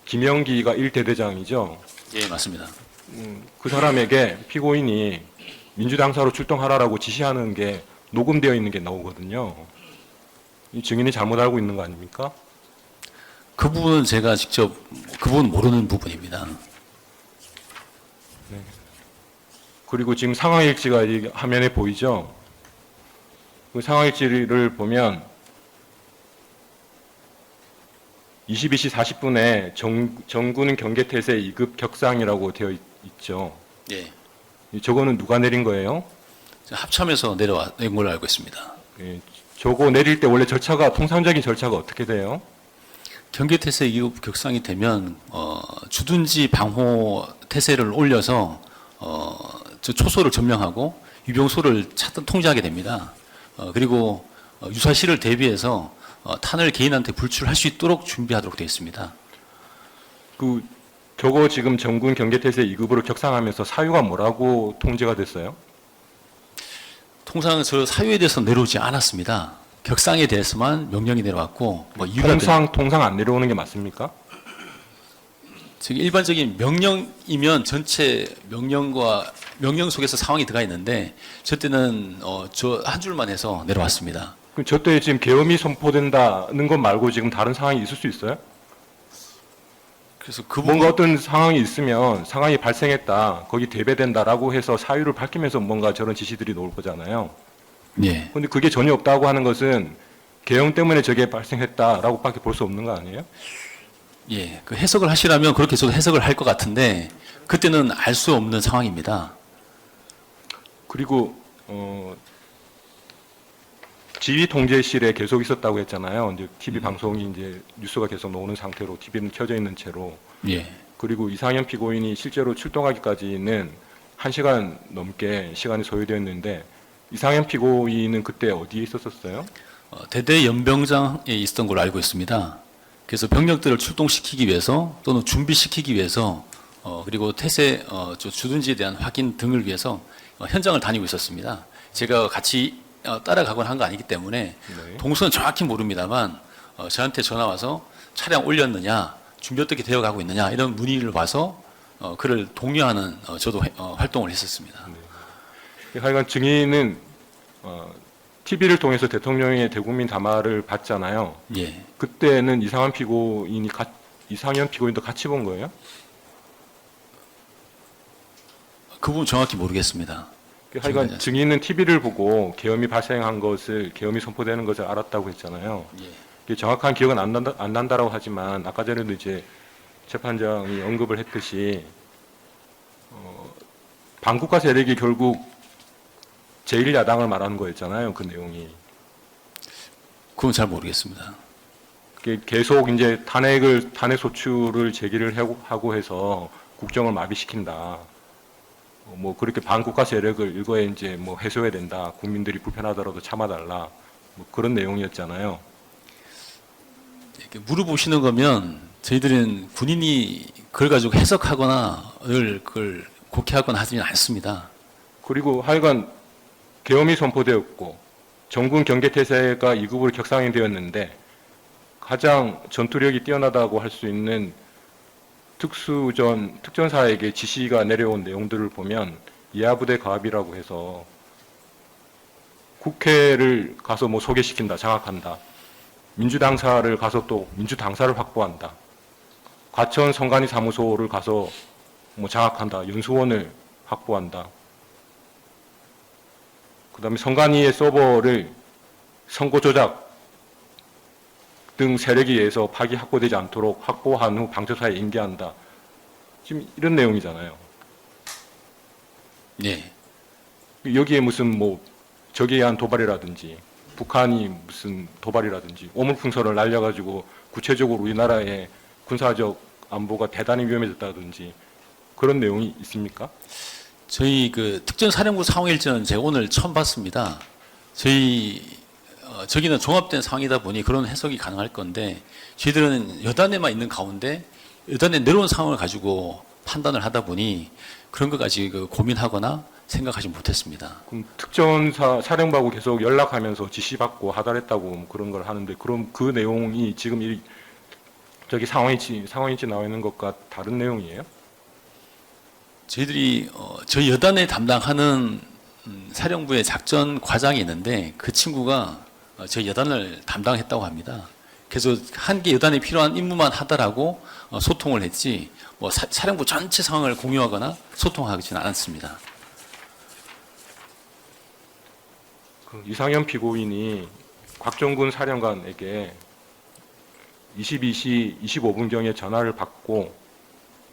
김영기가 1대대장이죠. 예, 맞습니다. 그 사람에게 피고인이 민주당사로 출동하라라고 지시하는 게 녹음되어 있는 게 나오거든요. 이 증인이 잘못 알고 있는 거 아닙니까? 그 부분은 제가 직접 그 부분 모르는 부분입니다. 그리고 지금 상황일지가 이 화면에 보이죠? 그 상황일지를 보면 22시 40분에 정군 경계태세 2급 격상이라고 되어 있죠. 예, 저거는 누가 내린 거예요? 합참에서 내려온 걸로 알고 있습니다. 예, 저거 내릴 때 원래 절차가 통상적인 절차가 어떻게 돼요? 경계태세 2급 격상이 되면 주둔지 방호 태세를 올려서 저 초소를 점령하고 유병소를 차단 통제하게 됩니다. 그리고 유사시를 대비해서 탄을 개인한테 불출할 수 있도록 준비하도록 되어 있습니다. 저거 지금 정군 경계태세 2급으로 격상하면서 사유가 뭐라고 통제가 됐어요? 통상 저 사유에 대해서 내려오지 않았습니다. 격상에 대해서만 명령이 내려왔고 뭐 이유가 통상 안 내려오는 게 맞습니까? 저기 일반적인 명령이면 전체 명령 속에서 상황이 들어가 있는데 저 때는 저 한 줄만 해서 내려왔습니다. 그럼 저 때 지금 계엄이 선포된다는 것 말고 지금 다른 상황이 있을 수 있어요? 그래서 그 뭔가 부분 어떤 상황이 있으면 상황이 발생했다, 거기 대배된다라고 해서 사유를 밝히면서 뭔가 저런 지시들이 나올 거잖아요. 예. 근데 그게 전혀 없다고 하는 것은 계엄 때문에 저게 발생했다라고밖에 볼 수 없는 거 아니에요? 예, 그 해석을 하시라면 그렇게 저도 해석을 할 것 같은데 그때는 알 수 없는 상황입니다. 그리고 지휘 통제실에 계속 있었다고 했잖아요. 이제 TV 방송이 이제 뉴스가 계속 나오는 상태로 TV는 켜져 있는 채로. 예, 그리고 이상현 피고인이 실제로 출동하기까지는 1시간 넘게 시간이 소요되었는데 이상현 피고인은 그때 어디에 있었었어요? 대대 연병장에 있었던 걸로 알고 있습니다. 그래서 병력들을 출동시키기 위해서 또는 준비시키기 위해서 그리고 태세 저 주둔지에 대한 확인 등을 위해서 현장을 다니고 있었습니다. 제가 같이 따라가곤 한 거 아니기 때문에 네. 동선은 정확히 모릅니다만 저한테 전화 와서 차량 올렸느냐, 준비 어떻게 되어가고 있느냐 이런 문의를 와서 그를 독려하는 저도 활동을 했었습니다. 하여간 증인은 TV를 통해서 대통령의 대국민 담화를 봤잖아요. 예, 그때는 이상현 피고인도 같이 본 거예요? 그 부분 정확히 모르겠습니다. 하여간 증인은 TV를 보고 계엄이 발생한 것을, 계엄이 선포되는 것을 알았다고 했잖아요. 예. 이게 정확한 기억은 안 난다라고 하지만 아까 전에도 이제 재판장이 언급을 했듯이 반국가 세력이 결국 제1야당을 말하는 거였잖아요. 그 내용이. 그건 잘 모르겠습니다. 그게 계속 이제 탄핵 소추를 제기를 하고 해서 국정을 마비시킨다. 뭐 그렇게 반국가 세력을 일거에 이제 뭐 해소해야 된다. 국민들이 불편하더라도 참아달라. 뭐 그런 내용이었잖아요. 이렇게 물어보시는 거면 저희들은 군인이 그걸 가지고 해석하거나 그걸 곡해하거나 하지는 않습니다. 그리고 하여간 계엄이 선포되었고 정군 경계태세가 2급으로 격상이 되었는데 가장 전투력이 뛰어나다고 할 수 있는 특전사에게 지시가 내려온 내용들을 보면 이하부대 가압이라고 해서 국회를 가서 뭐 소개시킨다, 장악한다. 민주당사를 가서 또 민주당사를 확보한다. 과천 선관위 사무소를 가서 뭐 장악한다. 연수원을 확보한다. 그 다음에 선관위의 서버를 선거 조작 등 세력에 의해서 파기 확보되지 않도록 확보한 후 방조사에 인계한다. 지금 이런 내용이잖아요. 예. 여기에 무슨 뭐 적에 의한 도발이라든지 북한이 무슨 도발이라든지 오물풍선을 날려가지고 구체적으로 우리나라의 군사적 안보가 대단히 위험해졌다든지 그런 내용이 있습니까? 저희 그 특전사령부 상황일지는 제가 오늘 처음 봤습니다. 저기는 종합된 상황이다 보니 그런 해석이 가능할 건데 저희들은 여단에만 있는 가운데 여단에 내려온 상황을 가지고 판단을 하다 보니 그런 것까지 고민하거나 생각하지 못했습니다. 그럼 특전사 사령부하고 계속 연락하면서 지시받고 하달했다고 뭐 그런 걸 하는데 그럼 그 내용이 지금 저기 상황일지 나와 있는 것과 다른 내용이에요? 저희들이 저희 여단에 담당하는 사령부의 작전 과장이 있는데 그 친구가 저희 여단을 담당했다고 합니다. 그래서 한 개 여단에 필요한 임무만 하더라고 소통을 했지 뭐 사령부 전체 상황을 공유하거나 소통하지는 않았습니다. 그 이상현 피고인이 곽종군 사령관에게 22시 25분경에 전화를 받고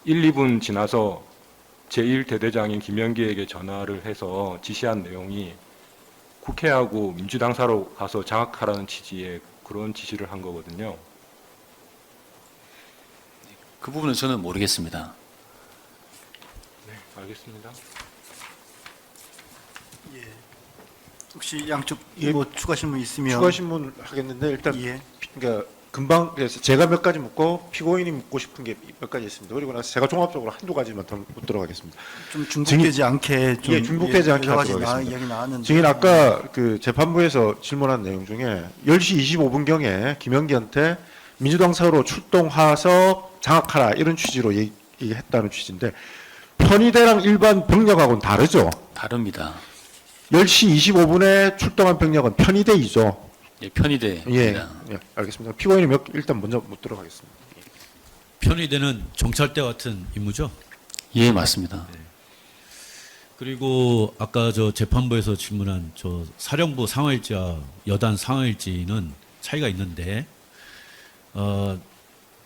1, 2분 지나서 제1대대장인 김영기에게 전화를 해서 지시한 내용이 국회하고 민주당사로 가서 장악하라는 취지의 그런 지시를 한 거거든요. 그 부분은 저는 모르겠습니다. 네, 알겠습니다. 혹시 양쪽 예. 뭐 추가 질문 있으면 추가 신문 하겠는데 일단 예. 그러니까 금방 그래서 제가 몇 가지 묻고 피고인이 묻고 싶은 게 몇 가지 있습니다. 그리고 나서 제가 종합적으로 한두 가지만 더 묻도록 하겠습니다. 좀 중복되지 않게 좀 예, 중복되지 않게 여러 가지 하도록 하겠습니다. 이야기 나왔는데 증인 아까 그 재판부에서 질문한 내용 중에 10시 25분경에 김영기한테 민주당 사로 출동하서 장악하라 이런 취지로 했다는 취지인데 편의대랑 일반 병력하고는 다르죠. 다릅니다. 10시 25분에 출동한 병력은 편의대이죠. 예, 편의대입니다. 예, 알겠습니다. 피고인이 일단 먼저 묻도록 하겠습니다. 편의대는 정찰대 같은 임무죠. 예, 맞습니다. 그리고 아까 저 재판부에서 질문한 저 사령부 상황일지와 여단 상황일지는 차이가 있는데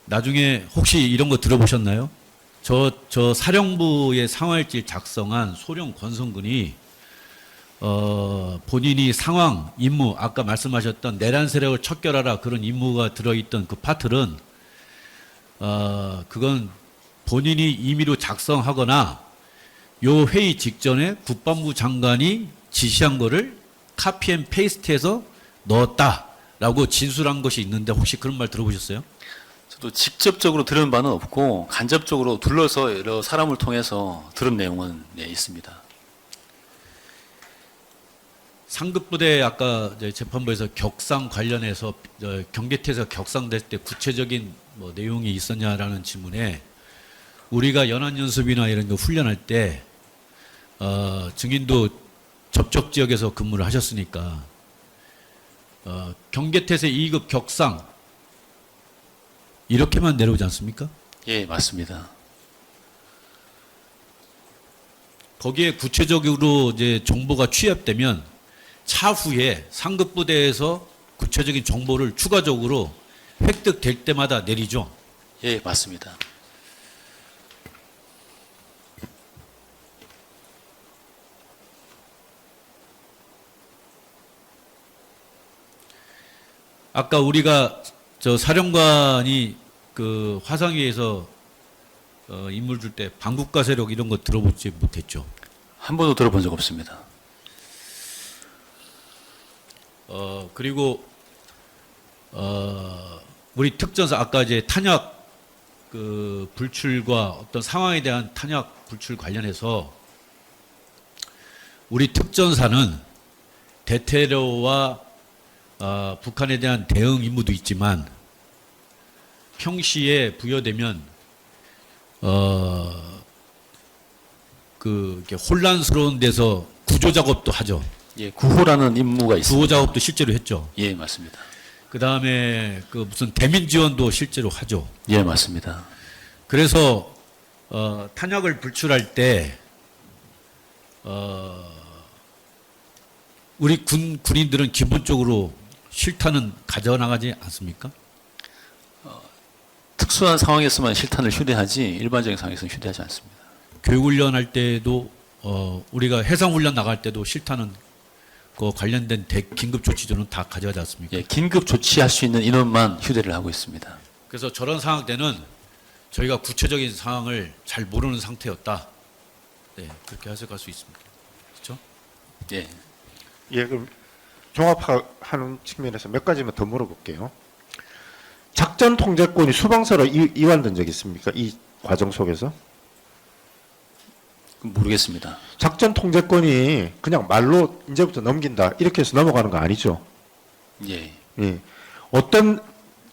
나중에 혹시 이런 거 들어보셨나요? 저 사령부의 상황일지 작성한 소령 권성군이 본인이 상황 임무 아까 말씀하셨던 내란 세력을 척결하라 그런 임무가 들어있던 그 파트는 그건 본인이 임의로 작성하거나 요 회의 직전에 국방부 장관이 지시한 거를 카피 앤 페이스트해서 넣었다라고 진술한 것이 있는데 혹시 그런 말 들어보셨어요? 저도 직접적으로 들은 바는 없고 간접적으로 둘러서 여러 사람을 통해서 들은 내용은 네, 있습니다. 상급부대 아까 이제 재판부에서 격상 관련해서 경계태에서 격상됐을 때 구체적인 뭐 내용이 있었냐라는 질문에 우리가 연안연습이나 이런 거 훈련할 때 증인도 접촉 지역에서 근무를 하셨으니까 경계태세 2급 격상 이렇게만 내려오지 않습니까? 예, 맞습니다. 거기에 구체적으로 이제 정보가 취합되면 차후에 상급부대에서 구체적인 정보를 추가적으로 획득될 때마다 내리죠. 예, 맞습니다. 아까 우리가 저 사령관이 그 화상위에서 임무를 줄 때 반국가 세력 이런 거 들어보지 못했죠. 한 번도 들어본 적 없습니다. 그리고 우리 특전사 아까 이제 탄약 그 불출과 어떤 상황에 대한 탄약 불출 관련해서 우리 특전사는 대테러와 북한에 대한 대응 임무도 있지만 평시에 부여되면 그 이렇게 혼란스러운 데서 구조 작업도 하죠. 예, 구호라는 임무가 있습니다. 구호 작업도 실제로 했죠. 예, 맞습니다. 그 다음에 그 무슨 대민 지원도 실제로 하죠. 예, 맞습니다. 그래서 탄약을 불출할 때 우리 군인들은 기본적으로 실탄은 가져나가지 않습니까? 특수한 상황에서만 실탄을 휴대하지 일반적인 상황에서는 휴대하지 않습니다. 교육훈련 할 때도 우리가 해상훈련 나갈 때도 실탄은 그 관련된 긴급 조치들은 다 가져가지 않습니까? 예, 긴급 조치할 수 있는 인원만 휴대를 하고 있습니다. 그래서 저런 상황 때는 저희가 구체적인 상황을 잘 모르는 상태였다. 네, 그렇게 해석할 수 있습니다. 그렇죠? 예, 예, 그럼 종합하는 측면에서 몇 가지만 더 물어볼게요. 작전 통제권이 수방사로 이완된 적 있습니까? 이 과정 속에서? 모르겠습니다. 작전 통제권이 그냥 말로 이제부터 넘긴다 이렇게 해서 넘어가는 거 아니죠? 예, 예. 어떤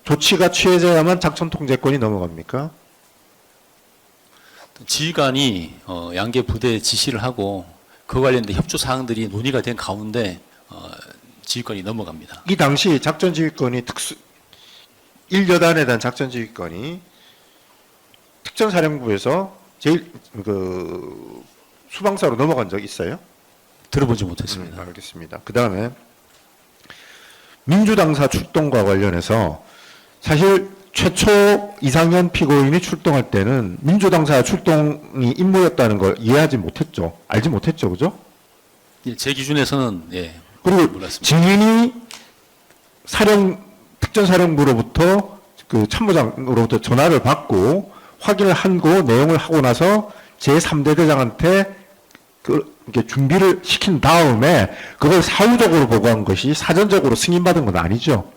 조치가 취해져야만 작전 통제권이 넘어갑니까? 지휘관이 양계 부대에 지시를 하고 그 관련된 협조 사항들이 논의가 된 가운데 지휘권이 넘어갑니다. 이 당시 작전 지휘권이 1여단에 대한 작전 지휘권이 특전사령부에서 제일 그 수방사로 넘어간 적 있어요? 들어보지 못했습니다. 알겠습니다. 그 다음에 민주당사 출동과 관련해서 사실 최초 이상현 피고인이 출동할 때는 민주당사 출동이 임무였다는 걸 이해하지 못했죠. 알지 못했죠. 그죠? 예, 제 기준에서는 예, 그리고 몰랐습니다. 증인이 특전사령부로부터 그 참모장으로부터 전화를 받고 확인을 하고 내용을 하고 나서 제3대 대장한테 이렇게 준비를 시킨 다음에 그걸 사후적으로 보고한 것이 사전적으로 승인받은 건 아니죠.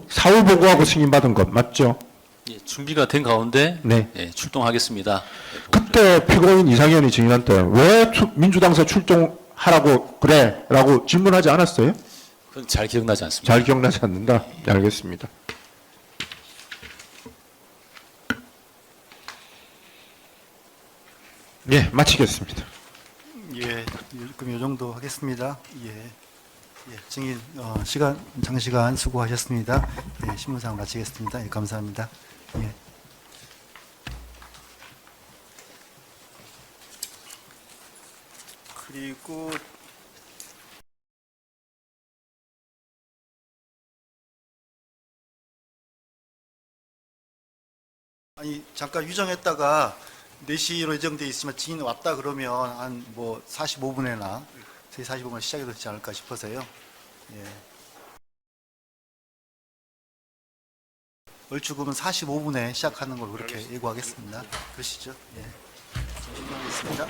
사후 보고하고 승인받은 것 맞죠? 예, 준비가 된 가운데 네. 예, 출동하겠습니다. 그때 피고인 이상현이 증인한테 왜 민주당사 출동하라고 그래라고 질문하지 않았어요? 그건 잘 기억나지 않습니다. 잘 기억나지 않는다. 네, 알겠습니다. 예, 마치겠습니다. 예, 그럼 요 정도 하겠습니다. 예, 증인 장시간 수고하셨습니다. 예, 신문상 마치겠습니다. 예, 감사합니다. 예. 그리고 아니 잠깐 유정했다가 4시로 예정돼 있으면 증인 왔다 그러면 한 뭐 45분에나 45분에 시작이 되지 않을까 싶어서요. 예. 얼추 그러면 45분에 시작하는 걸로 그렇게 예고하겠습니다. 그러시죠? 예. 정리하겠습니다.